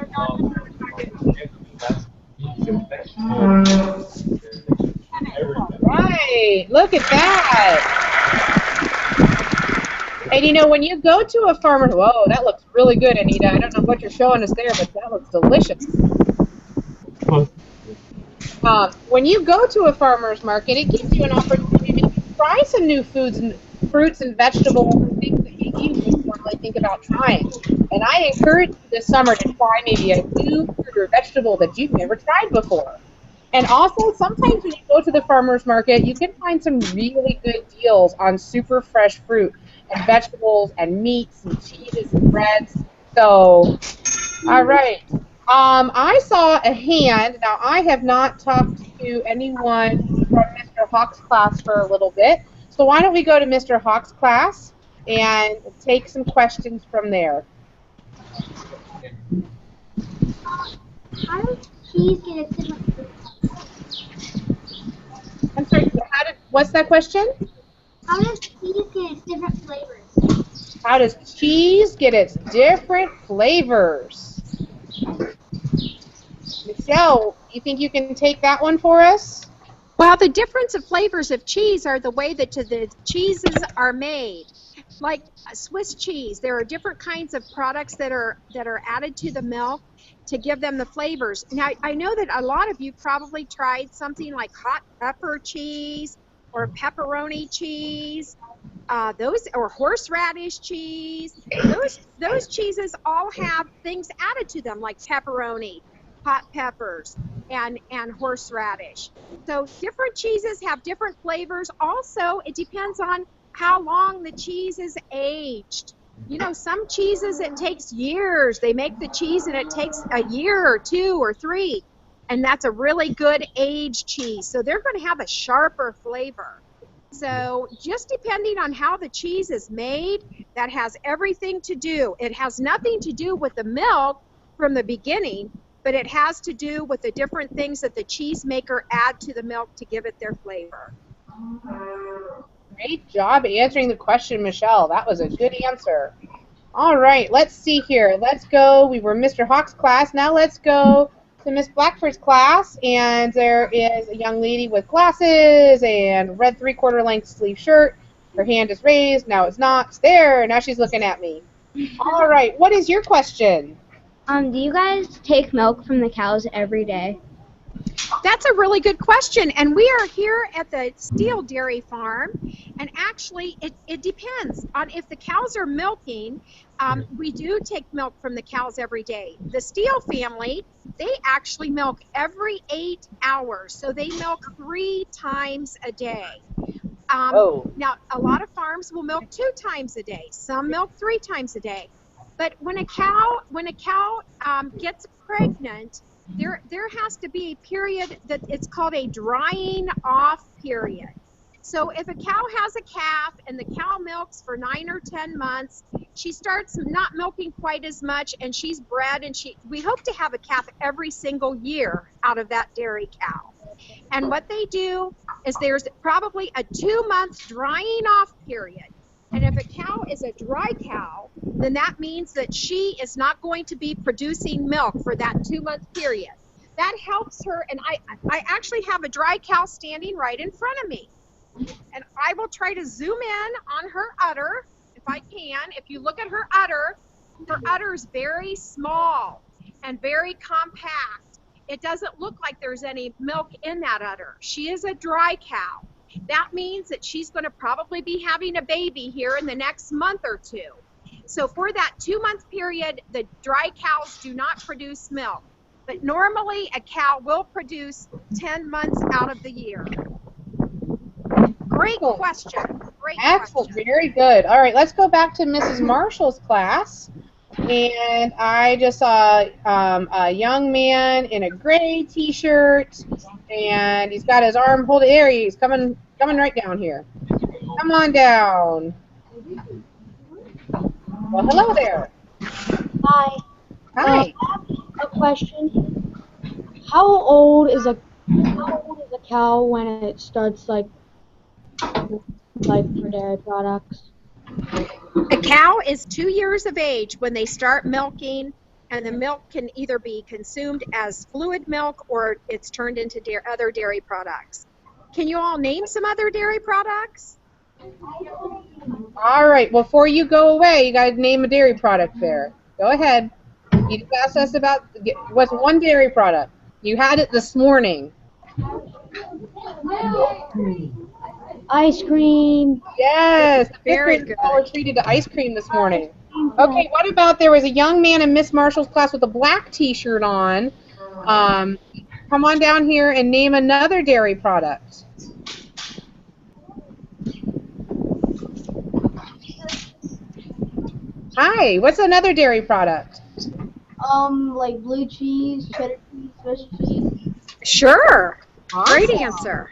Speaker 1: Right, look at that. And you know, when you go to a farmer's, whoa, that looks really good, Anita. I don't know what you're showing us there, but that looks delicious. When you go to a farmer's market, it gives you an opportunity to try some new fruits and vegetables and things that you wouldn't normally think about trying. And I encourage you this summer to try maybe a new fruit or vegetable that you've never tried before. And also, sometimes when you go to the farmer's market, you can find some really good deals on super fresh fruit and vegetables and meats and cheeses and breads. So, all right. I saw a hand. Now, I have not talked to anyone from Mr. Hawk's class for a little bit. So why don't we go to Mr. Hawk's class and take some questions from there.
Speaker 8: How does cheese get its different flavors?
Speaker 1: I'm sorry, what's that question?
Speaker 8: How does cheese get its different flavors?
Speaker 1: How does cheese get its different flavors? Michelle, you think you can take that one for us?
Speaker 4: Well, the difference of flavors of cheese are the way that the cheeses are made. Like Swiss cheese, there are different kinds of products that are added to the milk to give them the flavors. Now, I know that a lot of you probably tried something like hot pepper cheese or pepperoni cheese, or horseradish cheese. Those cheeses all have things added to them like pepperoni, hot peppers, and horseradish. So different cheeses have different flavors. Also, it depends on how long the cheese is aged. You know, some cheeses, it takes years. They make the cheese and it takes a year or 2 or 3, and that's a really good aged cheese. So they're going to have a sharper flavor. So just depending on how the cheese is made, that has everything to do. It has nothing to do with the milk from the beginning, but it has to do with the different things that the cheesemaker add to the milk to give it their flavor.
Speaker 1: Great job answering the question, Michelle. That was a good answer. All right, let's see here. Let's go. We were Mr. Hawk's class. Now let's go to Miss Blackford's class. And there is a young lady with glasses and red 3/4 length sleeve shirt. Her hand is raised. Now it's not. It's there. Now she's looking at me. All right, what is your question?
Speaker 8: Do you guys take milk from the cows every day?
Speaker 4: That's a really good question, and we are here at the Steele Dairy Farm, and actually it depends on if the cows are milking. We do take milk from the cows every day. The Steele family, they actually milk every 8 hours, so they milk 3 times a day. Now, a lot of farms will milk 2 times a day. Some milk 3 times a day. But when a cow gets pregnant, there has to be a period that it's called a drying off period. So if a cow has a calf and the cow milks for 9 or 10 months, she starts not milking quite as much, and she's bred, and we hope to have a calf every single year out of that dairy cow. And what they do is there's probably a 2-month drying off period. And if a cow is a dry cow, then that means that she is not going to be producing milk for that 2-month period. That helps her, and I actually have a dry cow standing right in front of me. And I will try to zoom in on her udder, if I can. If you look at her udder is very small and very compact. It doesn't look like there's any milk in that udder. She is a dry cow. That means that she's going to probably be having a baby here in the next month or 2. So for that 2-month period, the dry cows do not produce milk. But normally a cow will produce 10 months out of the year. Great question.
Speaker 1: Excellent. Very good. All right, let's go back to Mrs. Marshall's class. And I just saw a young man in a gray T-shirt, and he's got his arm pulled. There he is, coming right down here. Come on down. Well, hello there.
Speaker 5: Hi.
Speaker 1: Hi.
Speaker 5: I have a question. How old is a cow when it starts like for dairy products?
Speaker 4: A cow is 2 years of age when they start milking, and the milk can either be consumed as fluid milk or it's turned into other dairy products. Can you all name some other dairy products?
Speaker 1: All right, before you go away, you got to name a dairy product there. Go ahead. You just asked us about what's one dairy product. You had it this morning.
Speaker 5: Ice cream.
Speaker 1: Yes,
Speaker 4: very good.
Speaker 1: We're treated to ice cream this morning. Okay, what about there was a young man in Miss Marshall's class with a black T-shirt on. Come on down here and name another dairy product. Hi, what's another dairy product?
Speaker 8: Like blue cheese, cheddar cheese, Swiss cheese.
Speaker 4: Sure.
Speaker 1: Awesome.
Speaker 4: Great answer.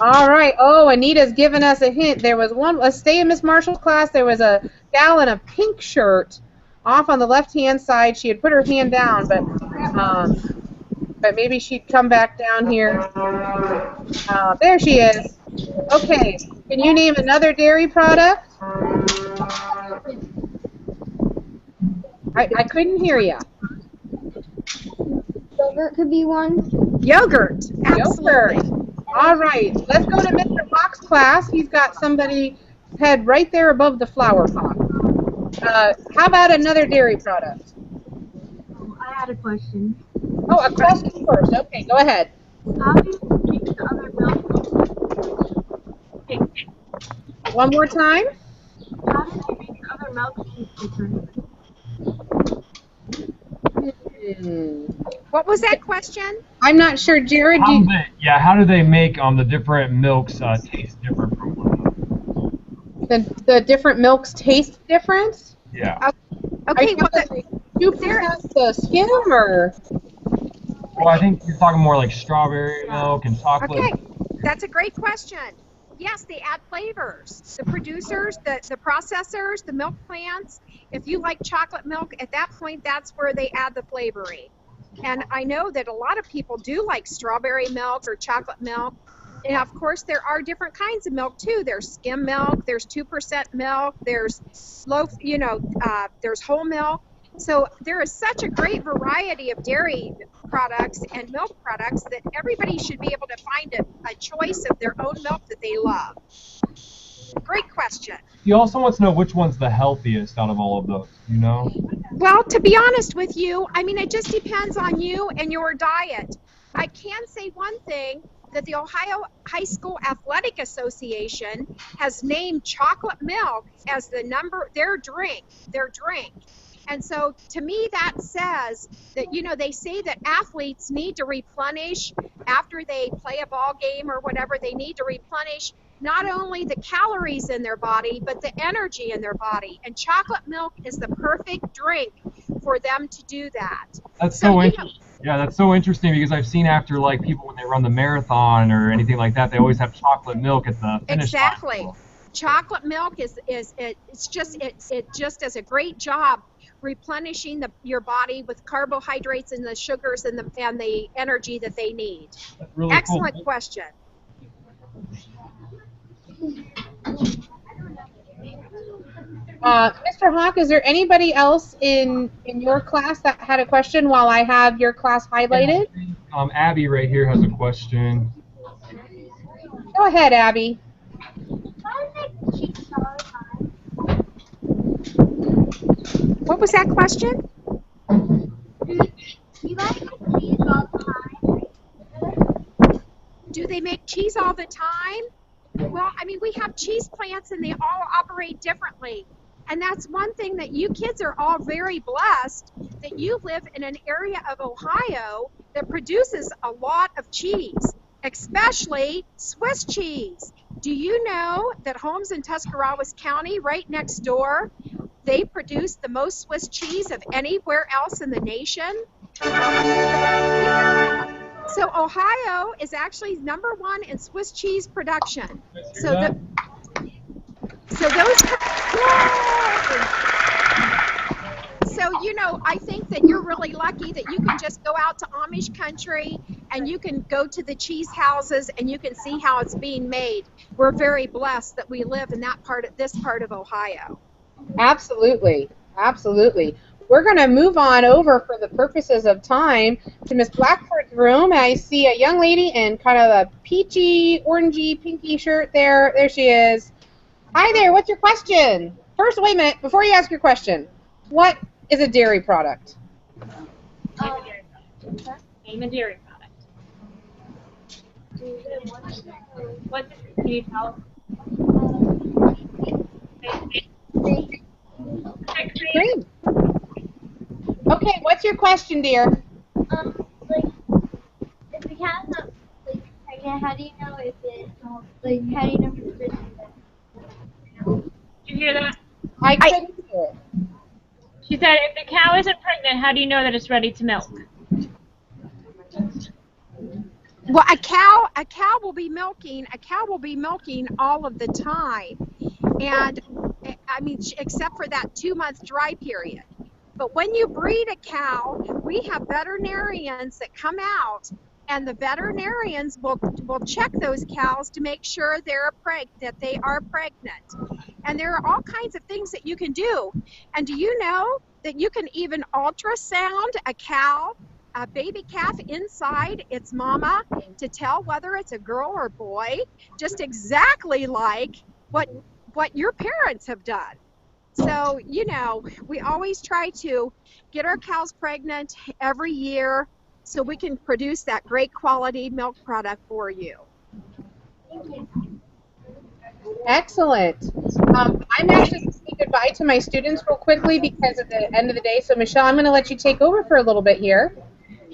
Speaker 1: All right. Oh, Anita's given us a hint. There was one. Let's stay in Miss Marshall's class. There was a gal in a pink shirt off on the left-hand side. She had put her hand down, but maybe she'd come back down here. There she is. Okay. Can you name another dairy product? I couldn't hear you.
Speaker 8: Yogurt could be one.
Speaker 4: Yogurt. Absolutely.
Speaker 1: Yogurt. All right. Let's go to Mr. Bach's class. He's got somebody head right there above the flower pot. How about another dairy product?
Speaker 6: I had a question.
Speaker 1: Oh, a question first. Okay, go ahead.
Speaker 6: How do you make the other milk pink?
Speaker 1: One more time.
Speaker 6: How do you make the other milk different?
Speaker 4: What was that question?
Speaker 1: I'm not sure, Jared.
Speaker 9: How do they make the different milks taste different from one another?
Speaker 1: The different milks taste different?
Speaker 9: Yeah.
Speaker 4: Okay, well,
Speaker 1: you have the skim or?
Speaker 9: Well, I think you're talking more like strawberry milk and chocolate.
Speaker 4: Okay, that's a great question. Yes, they add flavors. The producers, the processors, the milk plants, if you like chocolate milk, at that point, that's where they add the flavoring. And I know that a lot of people do like strawberry milk or chocolate milk. And of course, there are different kinds of milk too. There's skim milk, there's 2% milk, there's there's whole milk. So there is such a great variety of dairy products and milk products that everybody should be able to find a choice of their own milk that they love. Great question.
Speaker 9: You also want to know which one's the healthiest out of all of those, you know?
Speaker 4: Well, to be honest with you, I mean, it just depends on you and your diet. I can say one thing, that the Ohio High School Athletic Association has named chocolate milk as their drink. And so to me that says that, they say that athletes need to replenish after they play a ball game or whatever, they need to replenish not only the calories in their body, but the energy in their body. And chocolate milk is the perfect drink for them to do that.
Speaker 9: That's so interesting. Yeah, that's so interesting because I've seen after like people when they run the marathon or anything like that, they always have chocolate milk at the finish
Speaker 4: Exactly.
Speaker 9: line.
Speaker 4: Chocolate milk it just does a great job replenishing your body with carbohydrates and the sugars and the energy that they need.
Speaker 9: That's really
Speaker 4: Excellent
Speaker 9: cool.
Speaker 4: question.
Speaker 1: Mr. Hawk, is there anybody else in your class that had a question while I have your class highlighted?
Speaker 9: Abby right here has a question.
Speaker 1: Go ahead, Abby.
Speaker 4: What was that question? Do they make cheese all the time? Well, I mean, we have cheese plants and they all operate differently. And that's one thing that you kids are all very blessed that you live in an area of Ohio that produces a lot of cheese, especially Swiss cheese. Do you know that homes in Tuscarawas County, right next door, they produce the most Swiss cheese of anywhere else in the nation? So Ohio is actually #1 in Swiss cheese production. So you know, I think that you're really lucky that you can just go out to Amish country and you can go to the cheese houses and you can see how it's being made. We're very blessed that we live in this part of Ohio.
Speaker 1: Absolutely. Absolutely. We're going to move on over for the purposes of time to Miss Blackford's room. I see a young lady in kind of a peachy, orangey, pinky shirt there. There she is. Hi there. What's your question? First, wait a minute. Before you ask your question, what is a dairy product?
Speaker 6: Name a dairy product. What can you tell?
Speaker 1: Cream. Okay, what's your question, dear?
Speaker 8: Like, if the cat's not pregnant, how do you know if it, how do you know if it's pregnant?
Speaker 6: Did you hear that?
Speaker 1: I couldn't hear it.
Speaker 6: She said, if the cow isn't pregnant, how do you know that it's ready to milk?
Speaker 4: Well, a cow will be milking all of the time. And I mean, except for that 2-month dry period. But when you breed a cow, we have veterinarians that come out, and the veterinarians will check those cows to make sure that they are pregnant. And there are all kinds of things that you can do. And do you know that you can even ultrasound a baby calf inside its mama to tell whether it's a girl or boy, just exactly like what your parents have done. So, you know, we always try to get our cows pregnant every year so we can produce that great quality milk product for you.
Speaker 1: Excellent. I'm actually going to say goodbye to my students real quickly because at the end of the day. So, Michelle, I'm going to let you take over for a little bit here.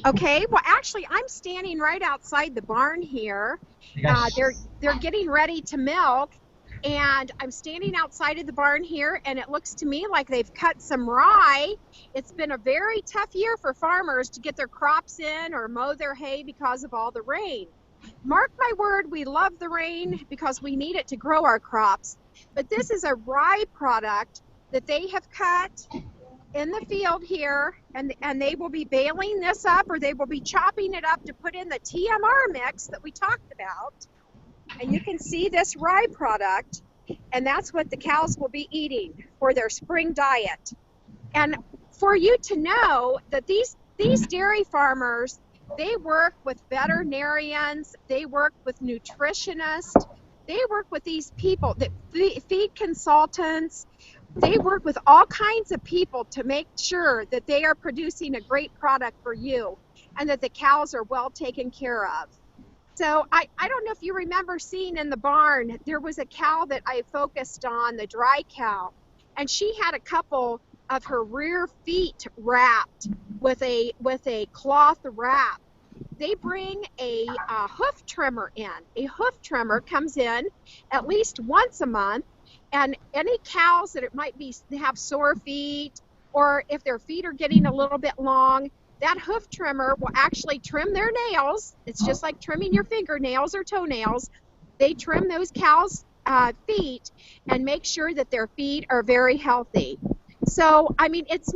Speaker 4: Okay. Well, actually, I'm standing right outside the barn here. They're getting ready to milk. And I'm standing outside of the barn here, and it looks to me like they've cut some rye. It's been a very tough year for farmers to get their crops in or mow their hay because of all the rain. Mark my word, we love the rain because we need it to grow our crops. But this is a rye product that they have cut in the field here, and they will be baling this up, or they will be chopping it up to put in the TMR mix that we talked about. And you can see this rye product, and that's what the cows will be eating for their spring diet. And for you to know that these dairy farmers, they work with veterinarians, they work with nutritionists, they work with these people, that feed consultants, they work with all kinds of people to make sure that they are producing a great product for you and that the cows are well taken care of. So I don't know if you remember seeing in the barn, there was a cow that I focused on, the dry cow, and she had a couple of her rear feet wrapped with a cloth wrap. they bring a hoof trimmer in. A hoof trimmer comes in at least once a month, and any cows that it might be have sore feet, or if their feet are getting a little bit long, that hoof trimmer will actually trim their nails. It's just like trimming your fingernails or toenails. They trim those cows' feet and make sure that their feet are very healthy. So, I mean, it's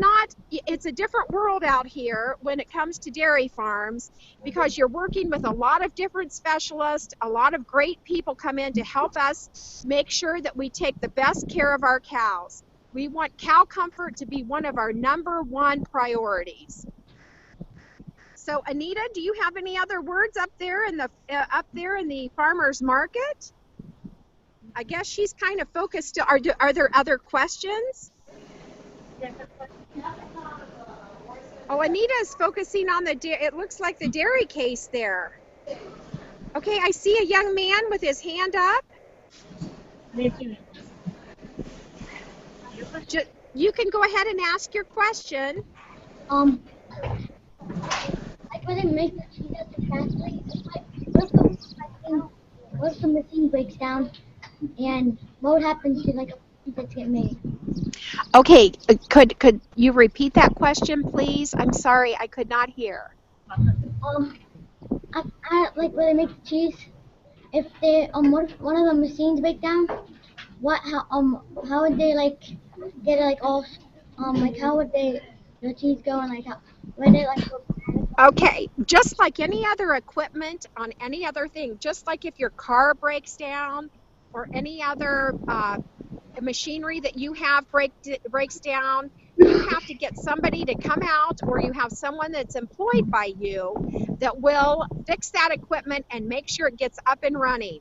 Speaker 4: a different world out here when it comes to dairy farms, because you're working with a lot of different specialists. A lot of great people come in to help us make sure that we take the best care of our cows. We want cow comfort to be one of our #1 priorities. So, Anita, do you have any other words up there in the farmers market? I guess she's kind of focused. Are there other questions? Oh, Anita's focusing on it looks like the dairy case there. Okay, I see a young man with his hand up. You can go ahead and ask your question.
Speaker 8: Like when they make the cheese at the factory, what if the machine breaks down, and what would happen to like a cheese that's get made?
Speaker 4: Okay, could you repeat that question, please? I'm sorry, I could not hear.
Speaker 8: I like when they make the cheese. If they what if one of the machines break down? How would they like get it like all like how would the cheese go, and like how would they like go?
Speaker 4: Okay, just like any other equipment on any other thing, just like if your car breaks down or any other machinery that you have breaks down, you have to get somebody to come out, or you have someone that's employed by you that will fix that equipment and make sure it gets up and running.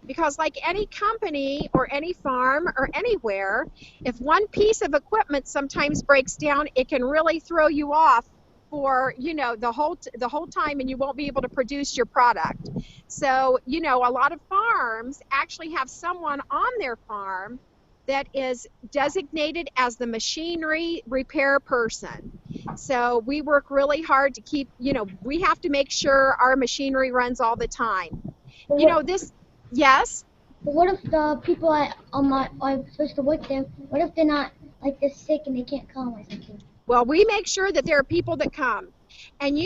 Speaker 4: Because like any company or any farm or anywhere, if one piece of equipment sometimes breaks down, it can really throw you off for the whole time, and you won't be able to produce your product. So a lot of farms actually have someone on their farm that is designated as the machinery repair person. So we work really hard to keep, we have to make sure our machinery runs all the time. Yes?
Speaker 8: But what if the people I'm supposed to work there, what if they're not like they're sick and they can't come or something?
Speaker 4: Well, we make sure that there are people that come. And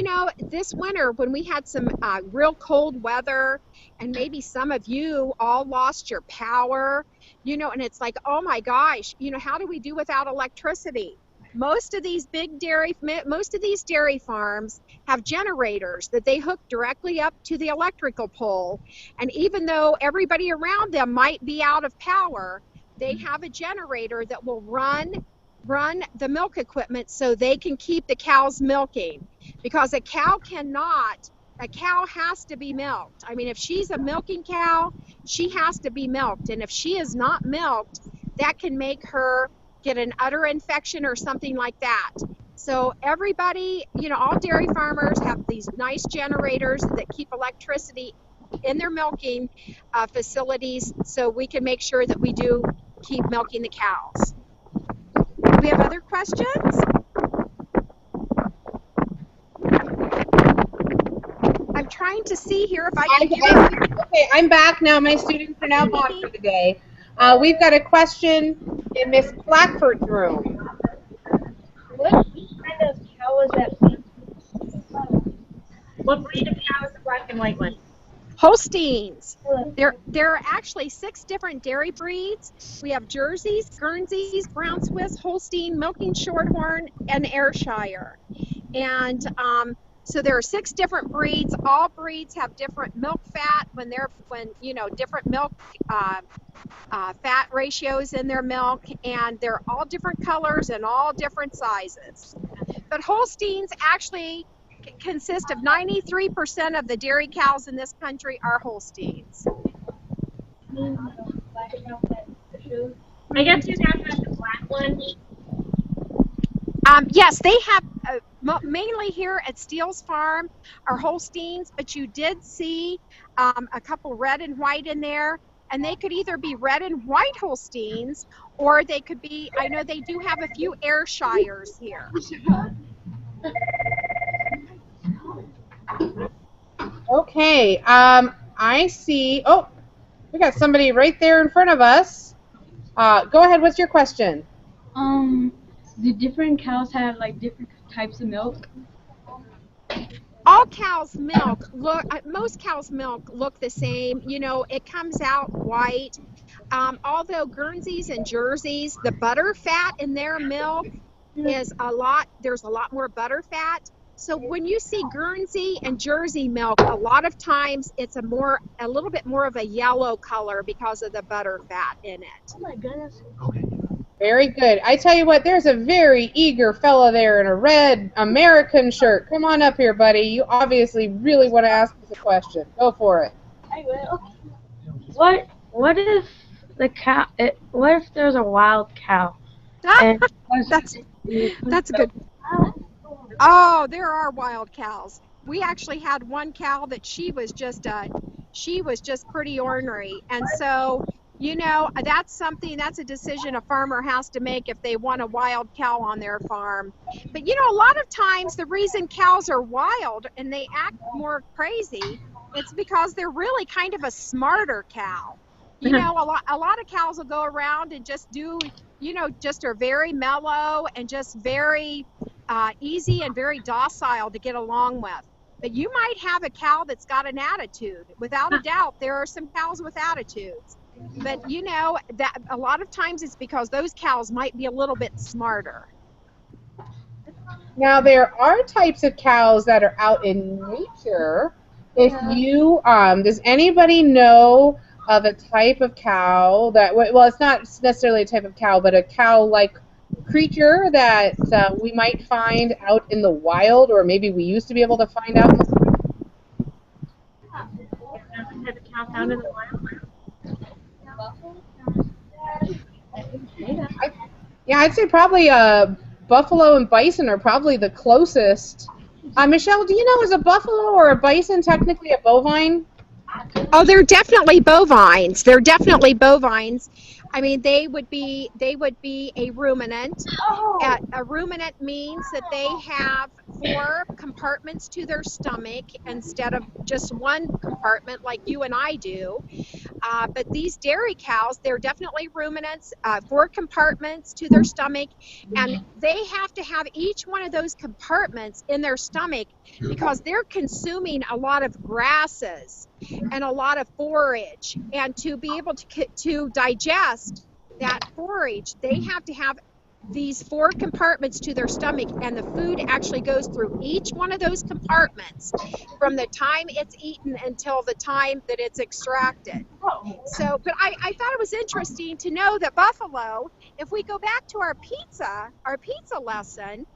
Speaker 4: this winter when we had some real cold weather, and maybe some of you all lost your power, and it's like, oh my gosh, how do we do without electricity? Most of these dairy farms have generators that they hook directly up to the electrical pole. And even though everybody around them might be out of power, they have a generator that will run the milk equipment so they can keep the cows milking, because a cow has to be milked. I mean, if she's a milking cow, she has to be milked, and if she is not milked, that can make her get an udder infection or something like that. So everybody, all dairy farmers have these nice generators that keep electricity in their milking facilities, so we can make sure that we do keep milking the cows. Do we have other questions? I'm trying to see here if I can hear.
Speaker 1: Okay, I'm back now. My students are now gone for the day. We've got a question in Miss Blackford's room.
Speaker 6: What kind of cow is that? What breed of cow is the black and white one?
Speaker 4: Holsteins. There are actually 6 different dairy breeds. We have Jerseys, Guernseys, Brown Swiss, Holstein, Milking Shorthorn, and Ayrshire. And so there are 6 different breeds. All breeds have different milk fat different milk fat ratios in their milk, and they're all different colors and all different sizes. But Holsteins actually consist of 93% of the dairy cows in this country are Holsteins.
Speaker 6: I guess you have the black one.
Speaker 4: Yes, they have mainly here at Steele's Farm are Holsteins, but you did see a couple red and white in there, and they could either be red and white Holsteins, or they could be, I know they do have a few Ayrshires here.
Speaker 1: Okay. I see. Oh, we got somebody right there in front of us. Go ahead. What's your question?
Speaker 5: Do different cows have like different types of milk?
Speaker 4: All cows' milk most cows' milk look the same. You know, it comes out white. Although Guernseys and Jerseys, the butter fat in their milk is there's a lot more butter fat. So when you see Guernsey and Jersey milk, a lot of times it's a little bit more of a yellow color because of the butter fat in it.
Speaker 5: Oh my goodness.
Speaker 1: Very good. I tell you what, there's a very eager fella there in a red American shirt. Come on up here, buddy. You obviously really want to ask us a question. Go for it.
Speaker 5: I will. What if the cow? What if there's a wild cow? And
Speaker 4: That's a good. Oh, there are wild cows. We actually had one cow that she was just pretty ornery, and so you know that's a decision a farmer has to make if they want a wild cow on their farm. But you know, a lot of times the reason cows are wild and they act more crazy, it's because they're really kind of a smarter cow. You know, a lot of cows will go around and just just are very mellow and just very easy and very docile to get along with. But you might have a cow that's got an attitude. Without a doubt, there are some cows with attitudes. But you know, that a lot of times it's because those cows might be a little bit smarter.
Speaker 1: Now, there are types of cows that are out in nature. If you, does anybody know of a type of cow that, well, it's not necessarily a type of cow, but a cow-like creature that we might find out in the wild, or maybe we used to be able to find out?
Speaker 6: Has a cow found in the wild?
Speaker 1: Yeah, I'd say probably buffalo and bison are probably the closest. Michelle, do you know, is a buffalo or a bison technically a bovine?
Speaker 4: Oh, they're definitely bovines. They're definitely bovines. I mean, they would be a ruminant. A ruminant means that they have 4 compartments to their stomach instead of just one compartment like you and I do. But these dairy cows, they're definitely ruminants, 4 compartments to their stomach, and they have to have each one of those compartments in their stomach because they're consuming a lot of grasses and a lot of forage. And to be able to digest that forage, they have to have these 4 compartments to their stomach, and the food actually goes through each one of those compartments from the time it's eaten until the time that it's extracted. So, but I thought it was interesting to know that buffalo, if we go back to our pizza lesson,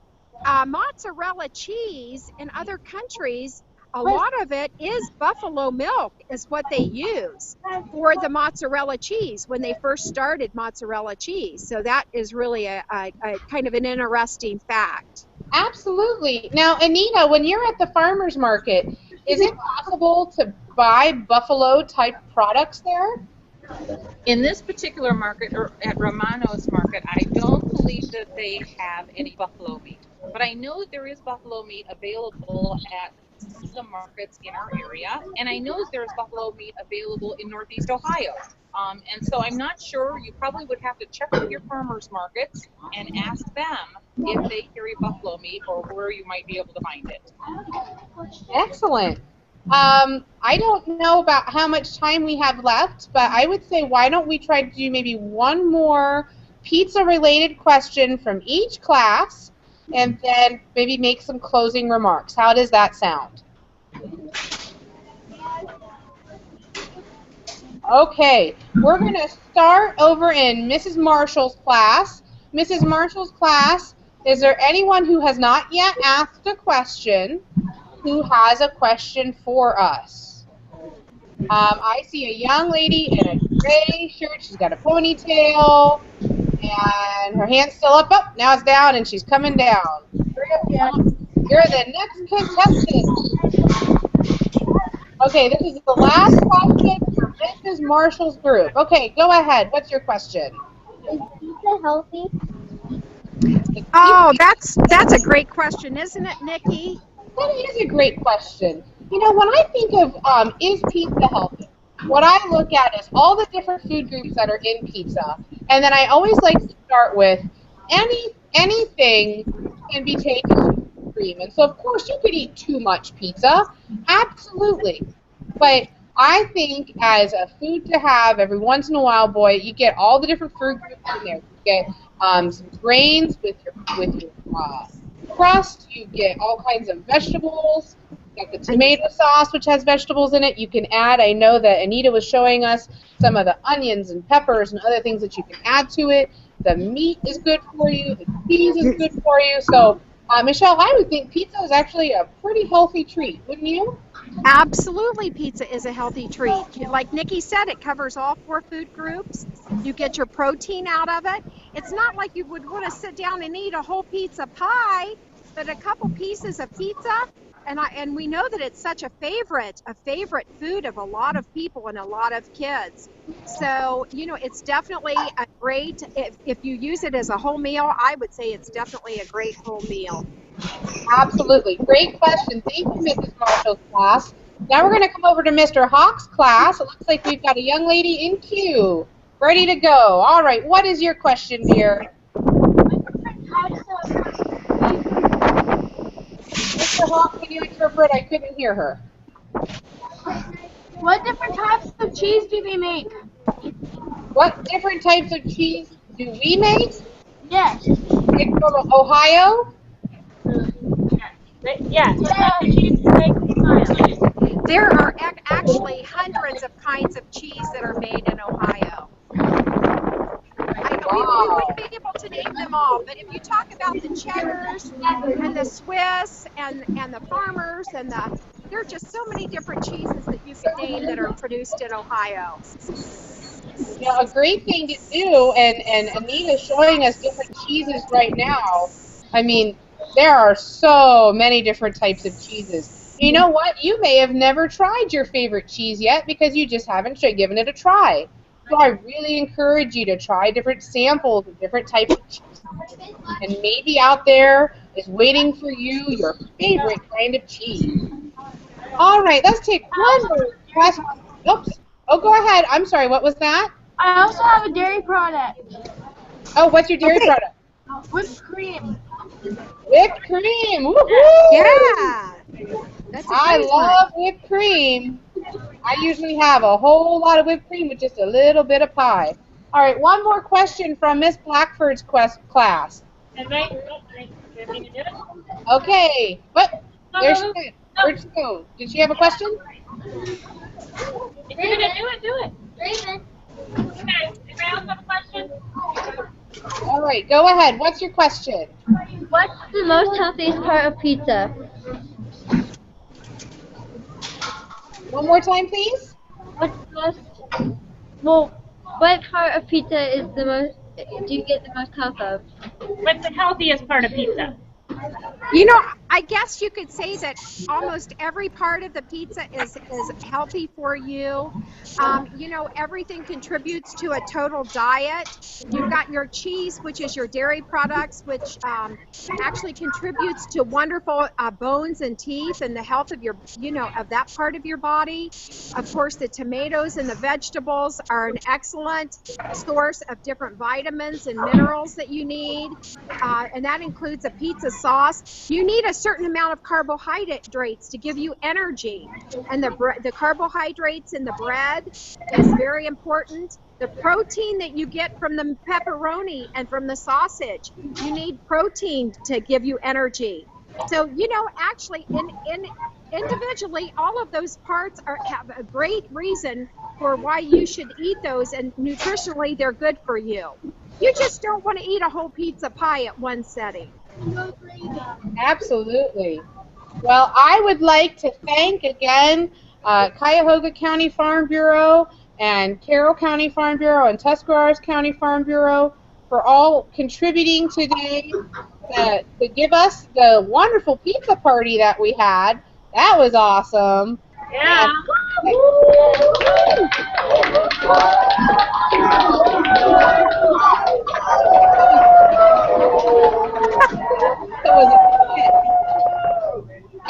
Speaker 4: mozzarella cheese in other countries, a lot of it is buffalo milk is what they use for the mozzarella cheese when they first started mozzarella cheese. So that is really a kind of an interesting fact.
Speaker 1: Absolutely. Now, Anita, when you're at the farmer's market, is it possible to buy buffalo-type products there?
Speaker 3: In this particular market, or at Romano's market, I don't believe that they have any buffalo meat. But I know that there is buffalo meat available at some markets in our area, and I know there's buffalo meat available in Northeast Ohio. And so I'm not sure. You probably would have to check with your farmers markets and ask them if they carry buffalo meat or where you might be able to find it.
Speaker 1: Excellent. I don't know about how much time we have left, but I would say why don't we try to do maybe one more pizza-related question from each class, and then maybe make some closing remarks. How does that sound? Okay, we're going to start over in Mrs. Marshall's class. Mrs. Marshall's class, is there anyone who has not yet asked a question who has a question for us? I see a young lady in a gray shirt. She's got a ponytail, and her hand's still up. Oh, now it's down, and she's coming down. You're the next contestant. Okay, this is the last question for Mrs. Marshall's group. Okay, go ahead. What's your question?
Speaker 8: Is pizza healthy?
Speaker 4: Oh, that's a great question, isn't it, Nikki?
Speaker 1: That is a great question. You know, when I think of is pizza healthy, what I look at is all the different food groups that are in pizza, and then I always like to start with anything can be taken with cream. And so, of course, you could eat too much pizza, absolutely. But I think as a food to have every once in a while, boy, you get all the different food groups in there. You get some grains with your crust. You get all kinds of vegetables. You got the tomato sauce, which has vegetables in it. You can add. I know that Anita was showing us some of the onions and peppers and other things that you can add to it. The meat is good for you. The cheese is good for you. So, Michelle, I would think pizza is actually a pretty healthy treat, wouldn't you?
Speaker 4: Absolutely, pizza is a healthy treat. Like Nikki said, it covers all 4 food groups. You get your protein out of it. It's not like you would want to sit down and eat a whole pizza pie, but a couple pieces of pizza. And we know that it's such a favorite food of a lot of people and a lot of kids. So, you know, it's definitely a great, if you use it as a whole meal, I would say it's definitely a great whole meal.
Speaker 1: Absolutely. Great question. Thank you, Mrs. Marshall's class. Now we're going to come over to Mr. Hawk's class. It looks like we've got a young lady in queue, ready to go. All right. What is your question, dear? Mr. Hawk, can you interpret? I couldn't hear her.
Speaker 5: What different types of cheese do we make?
Speaker 1: What different types of cheese do we make?
Speaker 5: Yes.
Speaker 1: It's from Ohio?
Speaker 6: Yes. What type of cheese do we make in Ohio?
Speaker 4: There are actually hundreds of kinds of cheese that are made in Ohio. We wouldn't be able to name them all, but if you talk about the cheddars and the Swiss and the farmers and there are just so many different cheeses that you could name that are produced in Ohio.
Speaker 1: Yeah, a great thing to do, and Anita's showing us different cheeses right now. I mean, there are so many different types of cheeses. You know what? You may have never tried your favorite cheese yet because you just haven't given it a try. So I really encourage you to try different samples of different types of cheese. And maybe out there is waiting for you your favorite kind of cheese. All right, let's take one more question. Oops. Oh, go ahead. I'm sorry. What was that?
Speaker 5: I also have a dairy product.
Speaker 1: Oh, what's your dairy product?
Speaker 5: Whipped cream.
Speaker 1: Whipped cream. Woohoo!
Speaker 4: Yeah. That's a
Speaker 1: I
Speaker 4: great
Speaker 1: love whipped cream. I usually have a whole lot of whipped cream with just a little bit of pie. All right, one more question from Miss Blackford's class. Okay. What? There she is. Where'd she go? Did she have a question?
Speaker 6: If you're gonna do it. Okay. Anybody else have a question?
Speaker 1: All right, go ahead. What's your question?
Speaker 8: What's the most healthiest part of pizza?
Speaker 1: One more time, please.
Speaker 8: What's the most? Well, what part of pizza is the most? Do you get the most health of?
Speaker 6: What's the healthiest part of pizza?
Speaker 4: You know, I guess you could say that almost every part of the pizza is healthy for you. You know, everything contributes to a total diet. You've got your cheese, which is your dairy products, which actually contributes to wonderful bones and teeth and the health of your, you know, of that part of your body. Of course, the tomatoes and the vegetables are an excellent source of different vitamins and minerals that you need, and that includes a pizza sauce. You need a certain amount of carbohydrates to give you energy, and the carbohydrates in the bread is very important. The protein that you get from the pepperoni and from the sausage, you need protein to give you energy. So, you know, actually, individually, all of those parts have a great reason for why you should eat those, and nutritionally, they're good for you. You just don't want to eat a whole pizza pie at one setting.
Speaker 1: Absolutely. Well, I would like to thank again Cuyahoga County Farm Bureau and Carroll County Farm Bureau and Tuscarawas County Farm Bureau for all contributing today to give us the wonderful pizza party that we had. That was awesome.
Speaker 6: Yeah.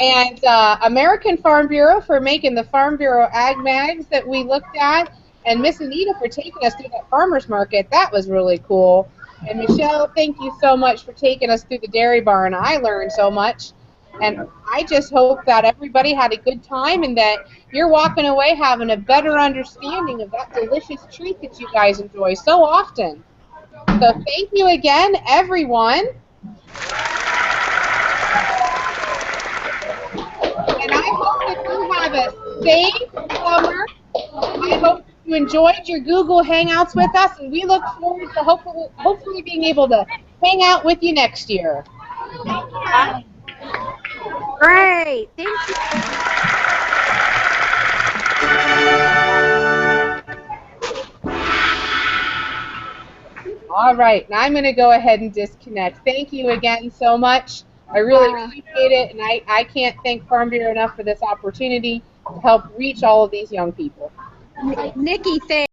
Speaker 1: And American Farm Bureau for making the Farm Bureau Ag Mags that we looked at, and Miss Anita for taking us through that farmer's market. That was really cool. And Michelle, thank you so much for taking us through the dairy barn. I learned so much. And I just hope that everybody had a good time and that you're walking away having a better understanding of that delicious treat that you guys enjoy so often. So thank you again, everyone. And I hope that you have a safe summer. I hope you enjoyed your Google Hangouts with us, and we look forward to hopefully being able to hang out with you next year.
Speaker 4: Great. Thank you.
Speaker 1: All right, now I'm going to go ahead and disconnect. Thank you again so much. I really appreciate it, and I can't thank Farm Bureau enough for this opportunity to help reach all of these young people.
Speaker 4: Nikki, thanks.